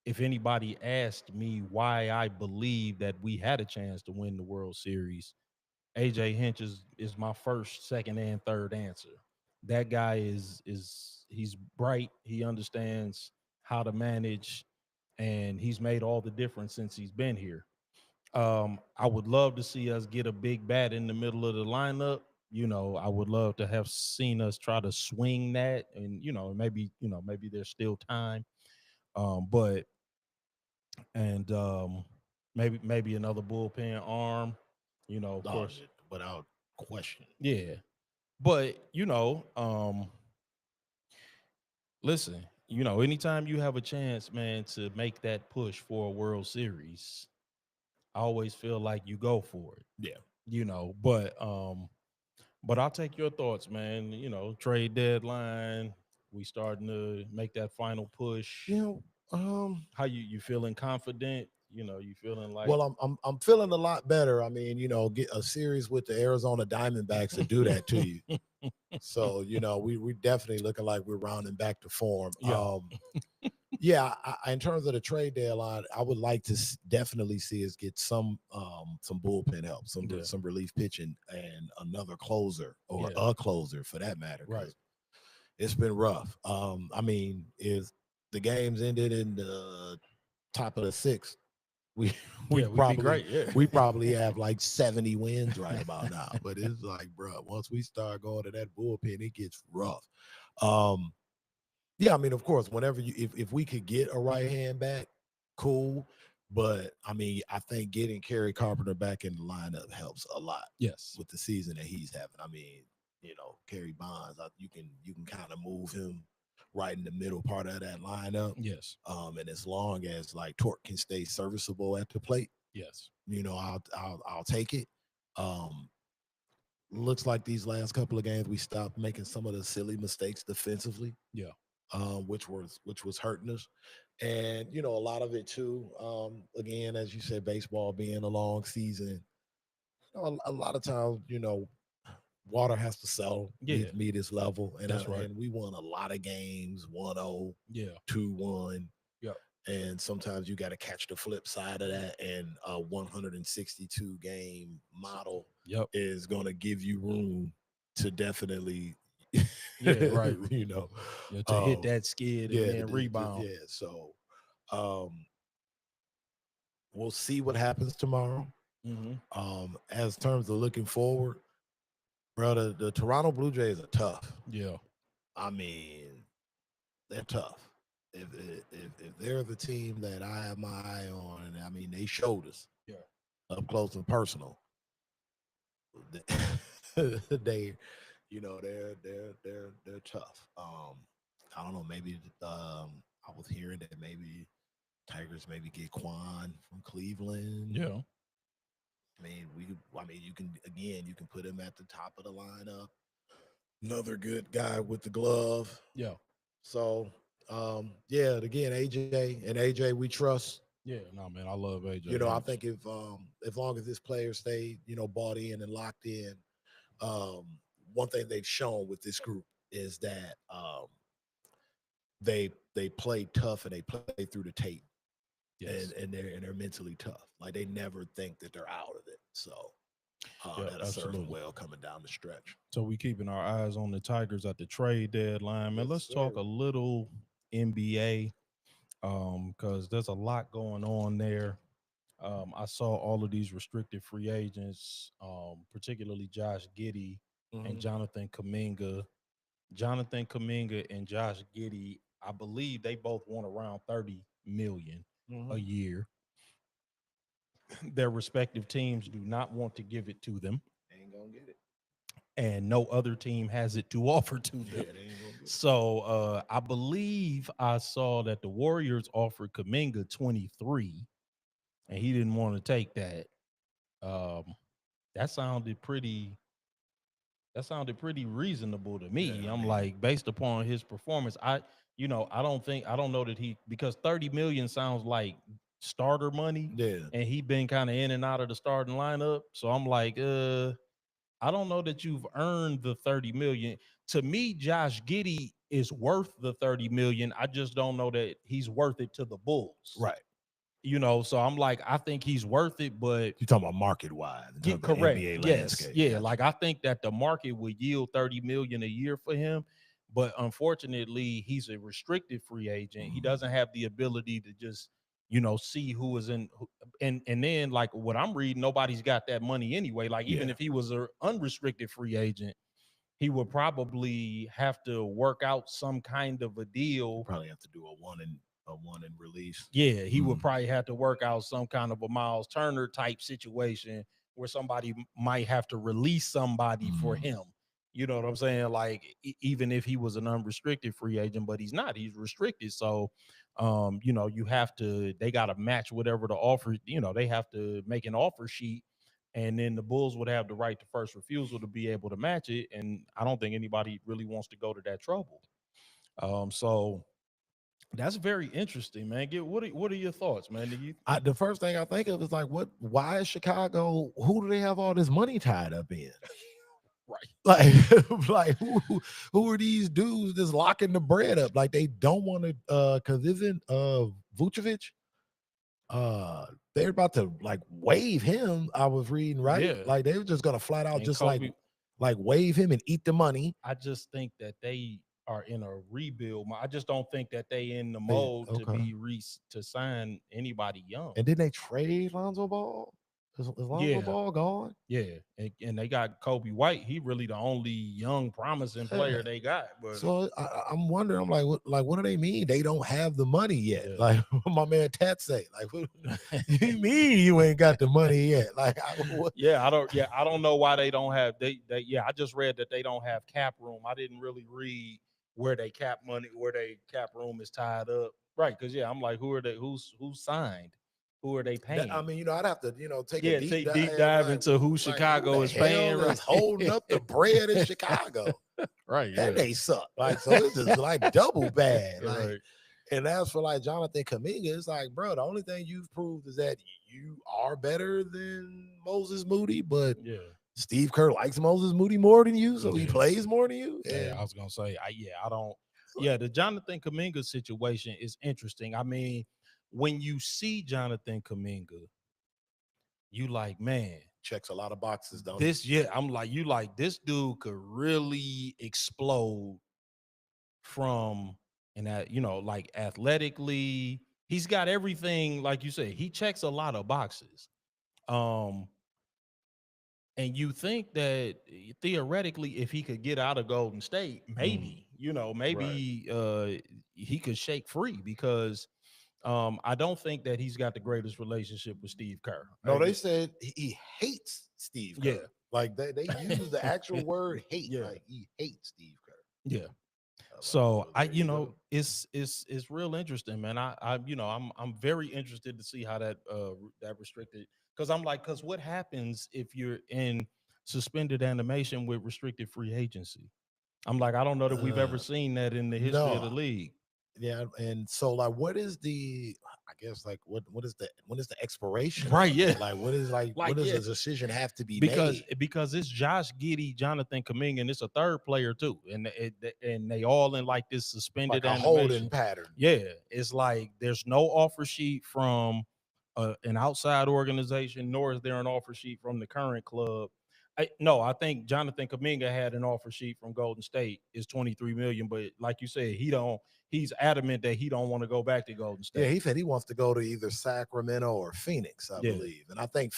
if anybody asked me why I believe that we had a chance to win the World Series, AJ Hinch is my first, second, and third answer. That guy he's bright. He understands how to manage, and he's made all the difference since he's been here. I would love to see us get a big bat in the middle of the lineup. I would love to have seen us try to swing that, and maybe there's still time. But and maybe another bullpen arm. Of Oh, course, without question. yeah. But listen, anytime you have a chance, man, to make that push for a World Series, I always feel like you go for it. Yeah. But I'll take your thoughts, man. Trade deadline. We starting to make that final push. You know, How you feeling confident? You feeling like well, I'm feeling a lot better. I mean, get a series with the Arizona Diamondbacks to do that to you. So, we definitely looking like we're rounding back to form. yeah, Yeah, in terms of the trade deadline, I would like to definitely see us get some bullpen help, yeah, some relief pitching, and another closer or yeah, a closer for that matter. right. It's been rough. I mean, if the games ended in the top of the sixth, we we Yeah, we'd be probably great. Yeah, we probably have like 70 wins right about now. But it's like, bro, once we start going to that bullpen, it gets rough. Um, yeah, I mean, of course, whenever if we could get a right hand back, cool. But I mean, I think getting Kerry Carpenter back in the lineup helps a lot yes, with the season that he's having. I mean, Kerry Bonds, you can kind of move him right in the middle part of that lineup. yes, And as long as like Torque can stay serviceable at the plate, yes, I'll take it. Um, Looks like these last couple of games we stopped making some of the silly mistakes defensively, yeah, which was hurting us. And a lot of it too. Again, as you said, baseball being a long season, a lot of times, water has to settle, yeah. meet its level, and That's right. and we won a lot of games, 1-0, Yeah, 2-1, yeah, and sometimes you got to catch the flip side of that. And a 162 game model yep, is going to give you room to definitely, yeah, right. you know, Yeah, to hit um, that skid and yeah, then rebound. yeah. So, Um, we'll see what happens tomorrow. Mm-hmm. As terms of looking forward, brother, the Toronto Blue Jays are tough. Yeah. I mean, they're tough. If they're the team that I have my eye on, and I mean they showed us Yeah. up close and personal, they, they're tough. I don't know. Maybe I was hearing that maybe Tigers maybe get Quan from Cleveland. Yeah. I mean, you can put him at the top of the lineup. Another good guy with the glove. Yeah. So, yeah, again, AJ, we trust. Yeah. No, man, I love AJ. I Hinch. think if as long as this player stayed, bought in and locked in, um, one thing they've shown with this group is that they play tough and they play through the tape, Yes. and they're mentally tough. Like they never think that they're out of it. So Yeah, that'll serve them absolutely. well coming down the stretch. So we keeping our eyes on the Tigers at the trade deadline, man. Yes, Let's talk sir. a little NBA, because there's a lot going on there. I saw all of these restricted free agents, particularly Josh Giddey and Mhm. Jonathan Kaminga. Jonathan Kaminga and Josh Giddey, I believe they both want around 30 million a Mhm. year. Their respective teams do not want to give it to them, Ain't gonna get it. and no other team has it to offer to Yeah, them. they ain't gonna get it. So I believe I saw that the Warriors offered Kaminga 23, and he didn't want to take that. Um, that sounded pretty that sounded pretty reasonable to me. Yeah, I I'm mean, like, based upon his performance, I don't know that he, because 30 million sounds like starter money, yeah. and he been kind of in and out of the starting lineup. So I'm like, I don't know that you've earned the 30 million. To me, Josh Giddey is worth the 30 million. I just don't know that he's worth it to the Bulls. Right. So I'm like, I think he's worth it, but You talking about market wise in terms get of the correct. NBA Yes. landscape? Yeah. Gotcha. Like I think that the market would yield 30 million a year for him. But unfortunately, he's a restricted free agent. He Mhm. doesn't have the ability to just, see who is in and then like what I'm reading, nobody's got that money anyway. Like even Yeah. if he was an unrestricted free agent, he would probably have to work out some kind of a deal. Probably have to do a one and release. Yeah, he would Mm. probably have to work out some kind of a Miles Turner type situation where somebody might have to release somebody for Mm. him. You know what I'm saying? Like even if he was an unrestricted free agent, but he's not, he's restricted. So you have to, they got to match whatever the offer, they have to make an offer sheet, and then the Bulls would have the right to first refusal to be able to match it. And I don't think anybody really wants to go to that trouble. So that's very interesting, man. What are your thoughts, man? Do you The first thing I think of is like, what? Why is Chicago? Who do they have all this money tied up in? right? Like, like who are these dudes that's locking the bread up? Like they don't want to, because isn't Vucevic? They're about to like waive him. I was reading right, Yeah. like they were just gonna flat out And just Kobe, like waive him and eat the money. I just think that they are in a rebuild. I just don't think that they in the They mode to okay. be to sign anybody young. And then they trade Lonzo Ball. Is Lonzo Yeah, Ball gone? yeah, and they got Kobe White. He really the only young promising player Yeah. they got. But So I'm wondering. I'm like, what do they mean? They don't have the money yet. yeah. Like my man Tat say, like, what you mean you ain't got the money yet? Like, what? I don't know why they don't have yeah, I just read that they don't have cap room. I didn't really read where they cap room is tied up. Right, because yeah, I'm like, who are they, who's signed? Who are they I paying? mean, I'd have to, take a Yeah, deep take deep dive. dive Like, into who like who Chicago the is paying, hell right? is holding up the bread in Chicago? Right, And yeah. they suck. Like, so it's just like double bad. Yeah, Like, right. and as for like Jonathan Kaminga, it's like, bro, the only thing you've proved is that you are better than Moses Moody, but Yeah. Steve Kerr likes Moses Moody more than you, so he Yeah. plays more than you. Yeah, I And was gonna say, I don't. Yeah, the Jonathan Kaminga situation is interesting. I mean, when you see Jonathan Kaminga, you like, man, checks a lot of boxes, don't he? this, yeah, I'm like, you like, this dude could really explode from, and that, like athletically, he's got everything, like you said, he checks a lot of boxes. Um, and you think that theoretically, if he could get out of Golden State, maybe, Right. maybe he could shake free because I don't think that he's got the greatest relationship with Steve Kerr. No, they said he hates Steve Yeah. Kerr. Like they use the actual word hate. Yeah. Like he hates Steve Kerr. Yeah. I'm like, So well, I, there you go. it's real interesting, man. I'm very interested to see how that restricted, because what happens if you're in suspended animation with restricted free agency? I'm like, I don't know that we've ever Uh, seen that in the history of the no. league. Yeah, and so like what is the I guess like what is the when is the expiration Right, of yeah. it? Like what Like, does yeah. a decision have to be Because made? because it's Josh Giddey, Jonathan Kuminga, and it's a third player too, and they all in like this Like suspended a holding animation. pattern. Yeah, it's like there's no offer sheet from an outside organization, nor is there an offer sheet from the current club. No, I think Jonathan Kuminga had an offer sheet from Golden State. It's 23 million, but like you said, he's adamant that he don't want to go back to Golden Yeah, State. he said he wants to go to either Sacramento or Phoenix, I Yeah, believe. And I think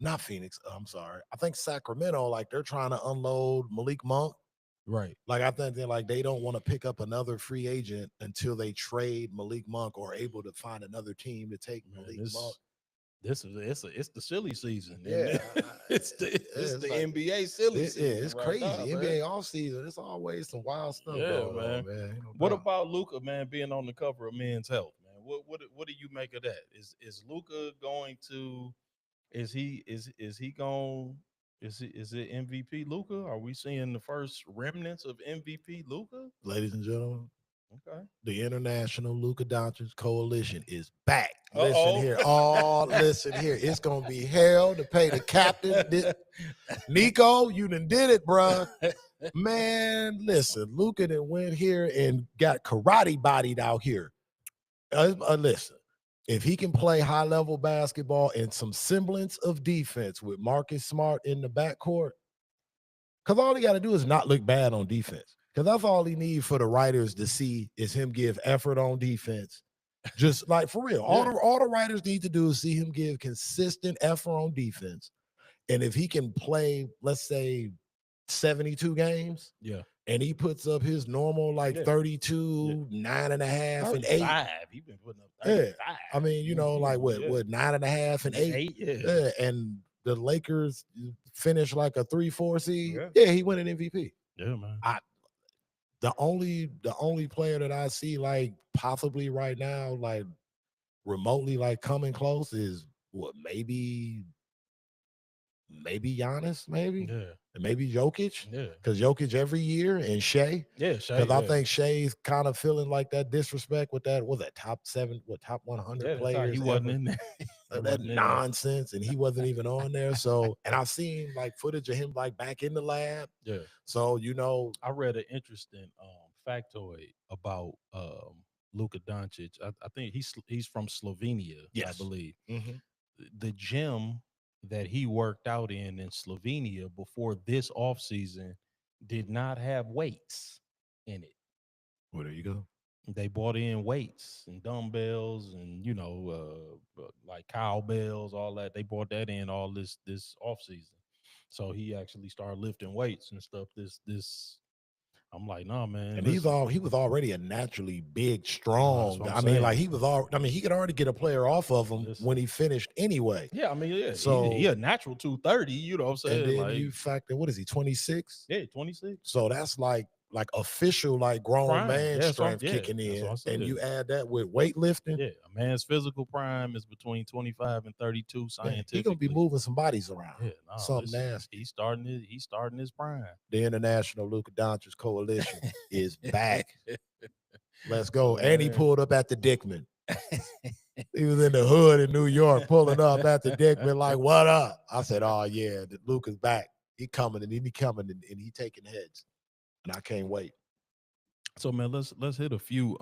not Phoenix, I'm sorry. I think Sacramento, like they're trying to unload Malik Monk. right. Like I think they're like they don't want to pick up another free agent until they trade Malik Monk or able to find another team to take Man, Malik Monk. this is it's the silly season, and Yeah, it's the like NBA silly yeah, season it's right crazy. now, man. NBA off season, it's always some wild stuff Yeah, going man. on, man. Ain't no What doubt. about Luca, man, being on the cover of Men's Health, man? What do you make of that? Is Luca going to is he going is it MVP Luca? Are we seeing the first remnants of MVP Luca? Ladies and gentlemen, Okay. the International Luka Doncic Coalition is back. Uh Listen oh. here, listen here. It's gonna be hell to pay the captain. Nico, you done did it, bruh. Man, listen, Luka done went here and got karate bodied out here. Listen, if he can play high level basketball and some semblance of defense with Marcus Smart in the backcourt, because all he got to do is not look bad on defense. Because that's all he needs for the writers to see is him give effort on defense. Just like for real, all the writers need to do is see him give consistent effort on defense. And if he can play, let's say, 72 games, Yeah. and he puts up his normal like Yeah. 32, 9.5, and 8. 35. He been putting up Yeah. 35. I mean, you know, like what, Yeah. 9.5 and 8. 8, yeah. Yeah. And the Lakers finish like a 3-4 seed. Yeah. Yeah, he won an MVP. Yeah, man. The only player that I see like possibly right now, like remotely like coming close is what maybe Giannis, maybe. Yeah. And maybe Jokic. Yeah. Because Jokic every year and Shea. Yeah, Shea. Because I think Shea's kind of feeling like that disrespect with that. Was that top 100 players? He wasn't ever. in there. That nonsense, and he wasn't even on there. So, and I've seen like footage of him like back in the lab. Yeah. So, you know, I read an interesting factoid about Luka Doncic. I think he's from Slovenia, I Yes. believe. Mhm. The gym that he worked out in Slovenia before this offseason did not have weights in it. Well, there you go. They bought in weights and dumbbells and like cowbells, all that. They bought that in all this off season. So he actually started lifting weights and stuff. This I'm like, nah, man. And he was already a naturally big, strong. what I'm I mean, saying. like he could already get a player off of him when he finished anyway. Yeah, I mean, yeah. So he a natural 230, you know what I'm saying? and then like, you factor, what is he, 26? yeah, 26. So that's like official like grown Prime. man Yeah, strength yeah, kicking that's in, what I said. and you add that with weightlifting. Yeah, a man's physical prime is between 25 and 32 Man, scientifically. he gonna be moving some bodies around. Yeah, no, Something nasty. He's starting his prime. The International Luka Doncic Coalition is back. Let's go. And he pulled up at the Dickman. He was in the hood in New York, pulling up at the Dickman, like, what up? I said, oh yeah, Luka's back. He coming and he coming and he taking heads. And I can't wait. So man, let's hit a few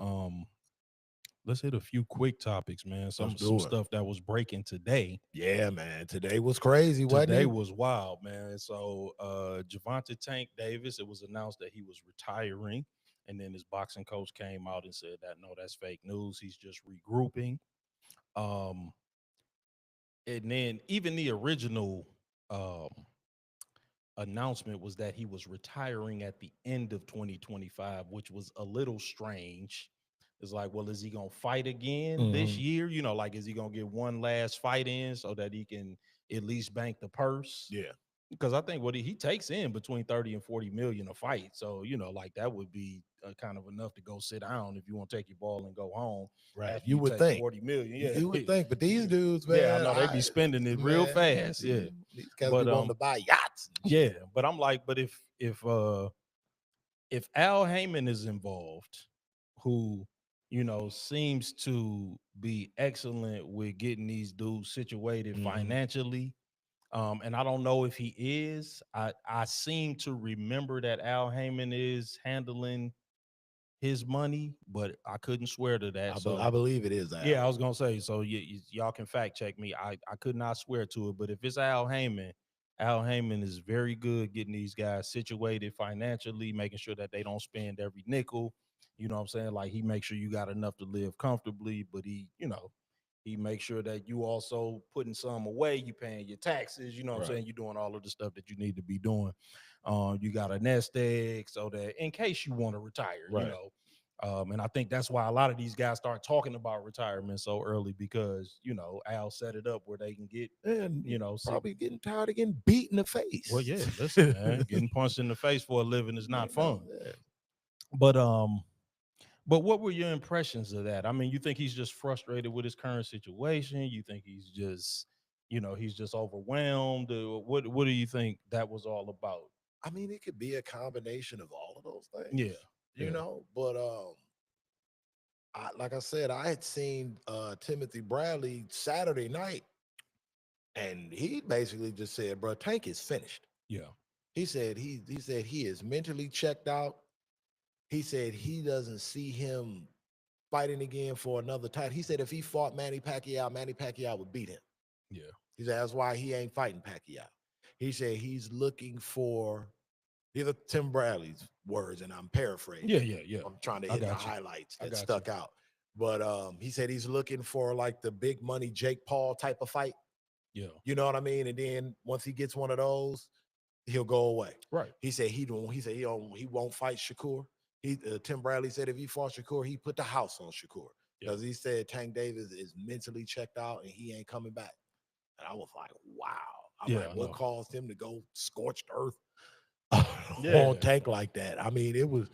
quick topics, man. Some stuff that was breaking today. Yeah, man. Today was crazy, wasn't it? Today was wild, man. So Javonte Tank Davis, it was announced that he was retiring. And then his boxing coach came out and said that no, that's fake news. He's just regrouping. Um, and then even the original um, announcement was that he was retiring at the end of 2025, which was a little strange. It's like, well, is he gonna fight again this Mhm. year? You know, like, is he gonna get one last fight in so that he can at least bank the purse? Yeah. Because I think what he takes in between 30 and 40 million a fight. So, you know, like that would be kind of enough to go sit down if you want to take your ball and go home Right. after You you would take think. 40 million. You Yeah. would think, but these dudes, Yeah, I man, know they be spending it real fast. Yeah. these guys be But wanting to buy yachts and yeah, shit. but I'm like, but if Al Heyman is involved, who seems to be excellent with getting these dudes situated Mhm. financially, and I don't know if he is. I seem to remember that Al Heyman is handling his money, but I couldn't swear to that. I So believe it is yeah, I Al. was gonna say. So y'all can fact check me. I could not swear to it, but if it's Al Heyman is very good getting these guys situated financially, making sure that they don't spend every nickel. You know what I'm saying? Like he makes sure you got enough to live comfortably, but he makes sure that you also putting some away, you paying your taxes, you know what I'm Right. saying? You're doing all of the stuff that you need to be doing. You got a nest egg so that in case you want to retire, Right. and I think that's why a lot of these guys start talking about retirement so early because Al set it up where they can get And see. probably getting tired of getting beat in the Well, face. yeah, listen, man, getting punched in the face for a living is not fun. Yeah. But but what were your impressions of that? I mean, you think he's just frustrated with his current situation? You think he's just overwhelmed? What do you think that was all about? I mean, it could be a combination of all of those things, Yeah, yeah, but like I said, I had seen Timothy Bradley Saturday night, and he basically just said, "Bro, Tank is finished." yeah, He said he is mentally checked out. He said he doesn't see him fighting again for another title. He said if he fought Manny Pacquiao would beat him. yeah, He said that's why he ain't fighting Pacquiao. He said he's looking for, these are Tim Bradley's words, and I'm paraphrasing. yeah, yeah, yeah. I'm trying to I hit the got you. highlights I that got you. stuck out. But he said he's looking for like the big money Jake Paul type of fight. Yeah, You know what I mean? And then once he gets one of those, he'll go away. right. He said he don't. He said he won't fight Shakur. Tim Bradley said if he fought Shakur, he put the house on Shakur Yeah, because he said Tank Davis is mentally checked out and he ain't coming back. And I was like, wow. I'm yeah, like, I what know. caused him to go scorched earth Yeah, on Tank like that? I mean, it was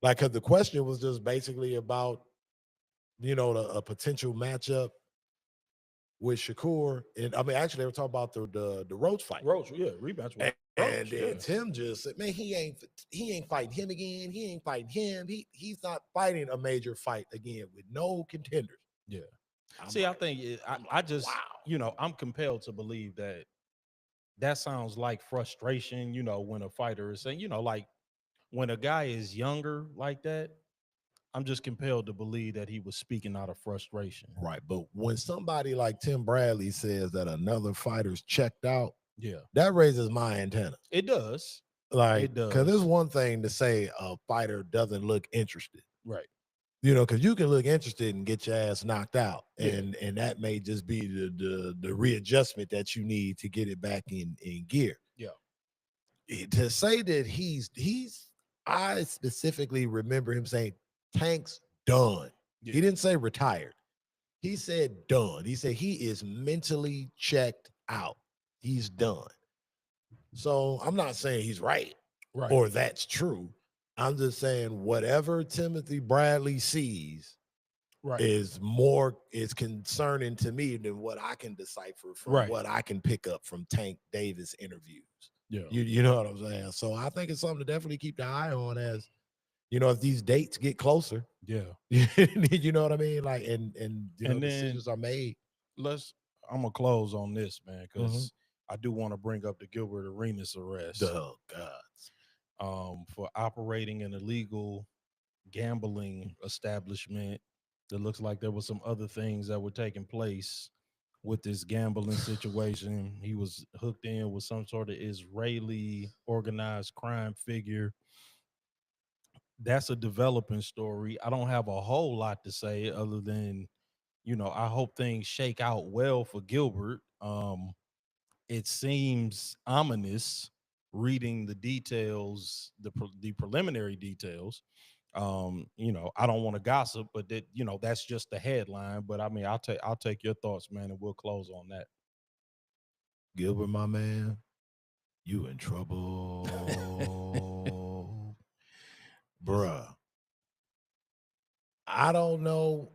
like, because the question was just basically about a potential matchup with Shakur, and I mean, actually, they were talking about the Roach fight. Roach, yeah, rematch with And Roach, yeah, then Tim just said, "Man, he ain't fighting him again. He ain't fighting him. He's not fighting a major fight again with no contenders." yeah. I'm See, I like, think I'm I like, just wow. I'm compelled to believe that sounds like frustration. When a fighter is saying, like when a guy is younger like that, I'm just compelled to believe that he was speaking out of frustration. Right. But when somebody like Tim Bradley says that another fighter's checked out, Yeah, that raises my antenna. it does. Like, It because it's does. one thing to say a fighter doesn't look interested. Right. Because you can look interested and get your ass knocked out, Yeah. and that may just be the readjustment that you need to get it back in gear. Yeah. To say that I specifically remember him saying Tank's done. Yeah. He didn't say retired. He said done. He said he is mentally checked out. He's done. So I'm not saying he's right Right. or that's true. I'm just saying whatever Timothy Bradley sees Right. is concerning to me than what I can decipher from Right. what I can pick up from Tank Davis interviews. Yeah. You know what I'm saying? So I think it's something to definitely keep the eye on as if these dates get closer. Yeah. You know what I mean? Like and And then decisions are made. I'm gonna close on this, man, Mhm. because I do want to bring up the Gilbert Arenas arrest Oh God. for operating an illegal gambling establishment. It looks like there was some other things that were taking place with this gambling situation. He was hooked in with some sort of Israeli organized crime figure. that's a developing story. I don't have a whole lot to say other than, I hope things shake out well for Gilbert. It seems ominous reading the details, the preliminary details. I don't want to gossip, but that's just the headline. But I mean, I'll take your thoughts, man, and we'll close on that. Gilbert, my man, you in trouble, bruh. I don't know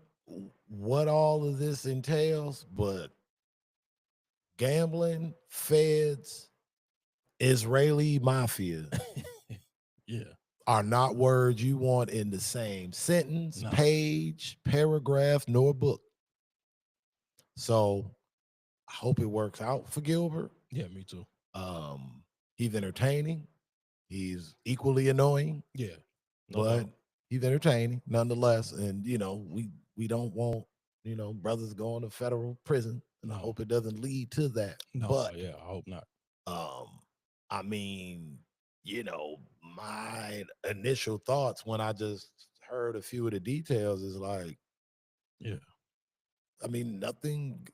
what all of this entails, but gambling, feds, Israeli mafia Yeah. are not words you want in the same sentence, No. page, paragraph, nor book. So I hope it works out for Gilbert. Yeah, me too. He's entertaining. He's equally annoying, Yeah. No but doubt. he's entertaining nonetheless. And we don't want brothers going to federal prison, and I No. hope it doesn't lead to that. No, But yeah, I hope not. I mean, my initial thoughts when I just heard a few of the details is like, Yeah. I mean, nothing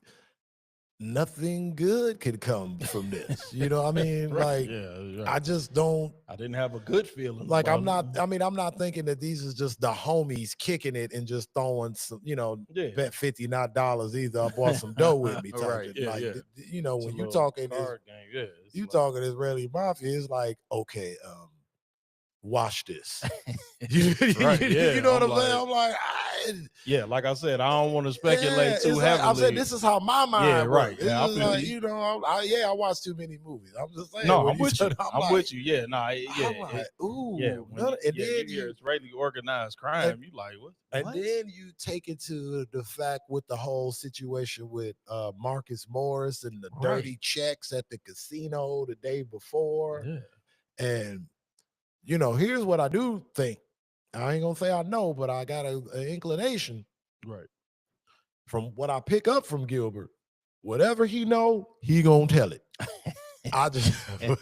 good could come from this. You know what I mean? Right. Like, Yeah, I right. just don't I didn't have a good feeling like. I'm about not. it. I mean, I'm not thinking that these is just the homies kicking it and just throwing some. Yeah. Bet 50, not dollars either. I bought some dough with me. Type Right. shit. Yeah, Like, yeah. It's a when you little talking this, card game. Yeah. It's you like, talking Israeli mafia. It's like, okay, watch this. You right. Yeah. know what I'm I'm saying? like, I'm like, yeah, like I said, I don't want to yeah, speculate too it's like I'm saying heavily. this is how my Yeah, mind right. works. It's Yeah, I just feel like, you. I watch too many movies. I'm just saying No, when I'm you with you. said, I'm with you. Yeah, nah, yeah, I'm like, yeah. ooh, When and you then hear you Israeli organized and, crime, you like what? and What? then you take it to the fact with the whole situation with Marcus Morris and the Right. dirty checks at the casino the day before. Yeah. And here's what I do think. I ain't gonna say I know, but I got an inclination Right. from what I pick up from Gilbert. Whatever he know, he gonna tell it. I just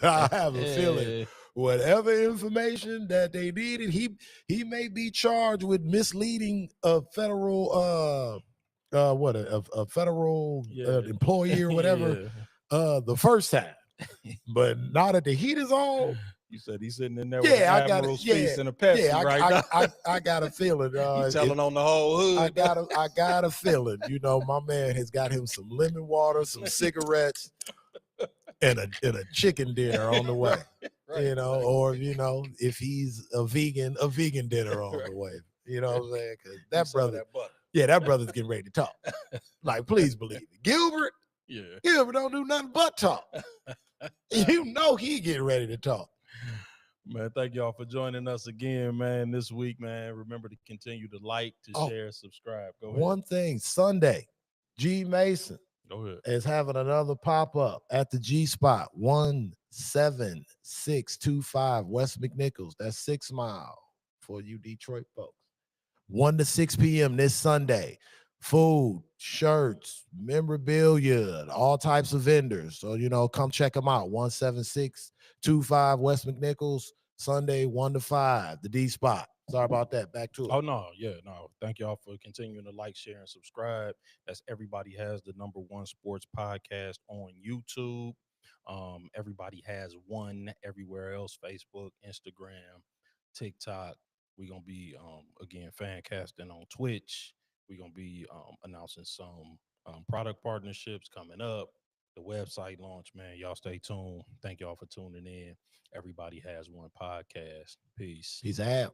I have a feeling whatever information that they needed, he may be charged with misleading a federal a federal Yeah. employee or whatever the first time, but now that the heat is on. You said he's sitting in there with an Yeah, I got it. Admiral's Yeah, feast and a Pepsi yeah. right now. I got a feeling. He's telling on the whole hood. I got a feeling. My man has got him some lemon water, some cigarettes, and a chicken dinner on the way. Right. Or if he's a vegan dinner on the way. You know what I'm saying? Because that brother, that brother's getting ready to talk. Like, please believe it. Gilbert don't do nothing but talk. He getting ready to talk. Man, thank y'all for joining us again, man, this week, man. Remember to continue to like, to share, subscribe. Go ahead. One thing, Sunday, G Mason Go ahead. is having another pop-up at the G Spot, 17625 West McNichols. That's 6 Mile for you Detroit folks. 1 to 6 p.m. this Sunday. Food, shirts, memorabilia, all types of vendors. So, come check them out. 17625 West McNichols, Sunday, 1 to 5, the D Spot. Sorry about that. Back to it. Oh, no. Yeah, no. Thank y'all for continuing to like, share, and subscribe. That's Everybody Has the #1 sports podcast on YouTube. Everybody Has One everywhere else, Facebook, Instagram, TikTok. We're going to be, again, fan casting on Twitch. We're going to be announcing some product partnerships coming up. The website launch, man. Y'all stay tuned. Thank y'all for tuning in. Everybody Has One podcast. Peace. Peace out.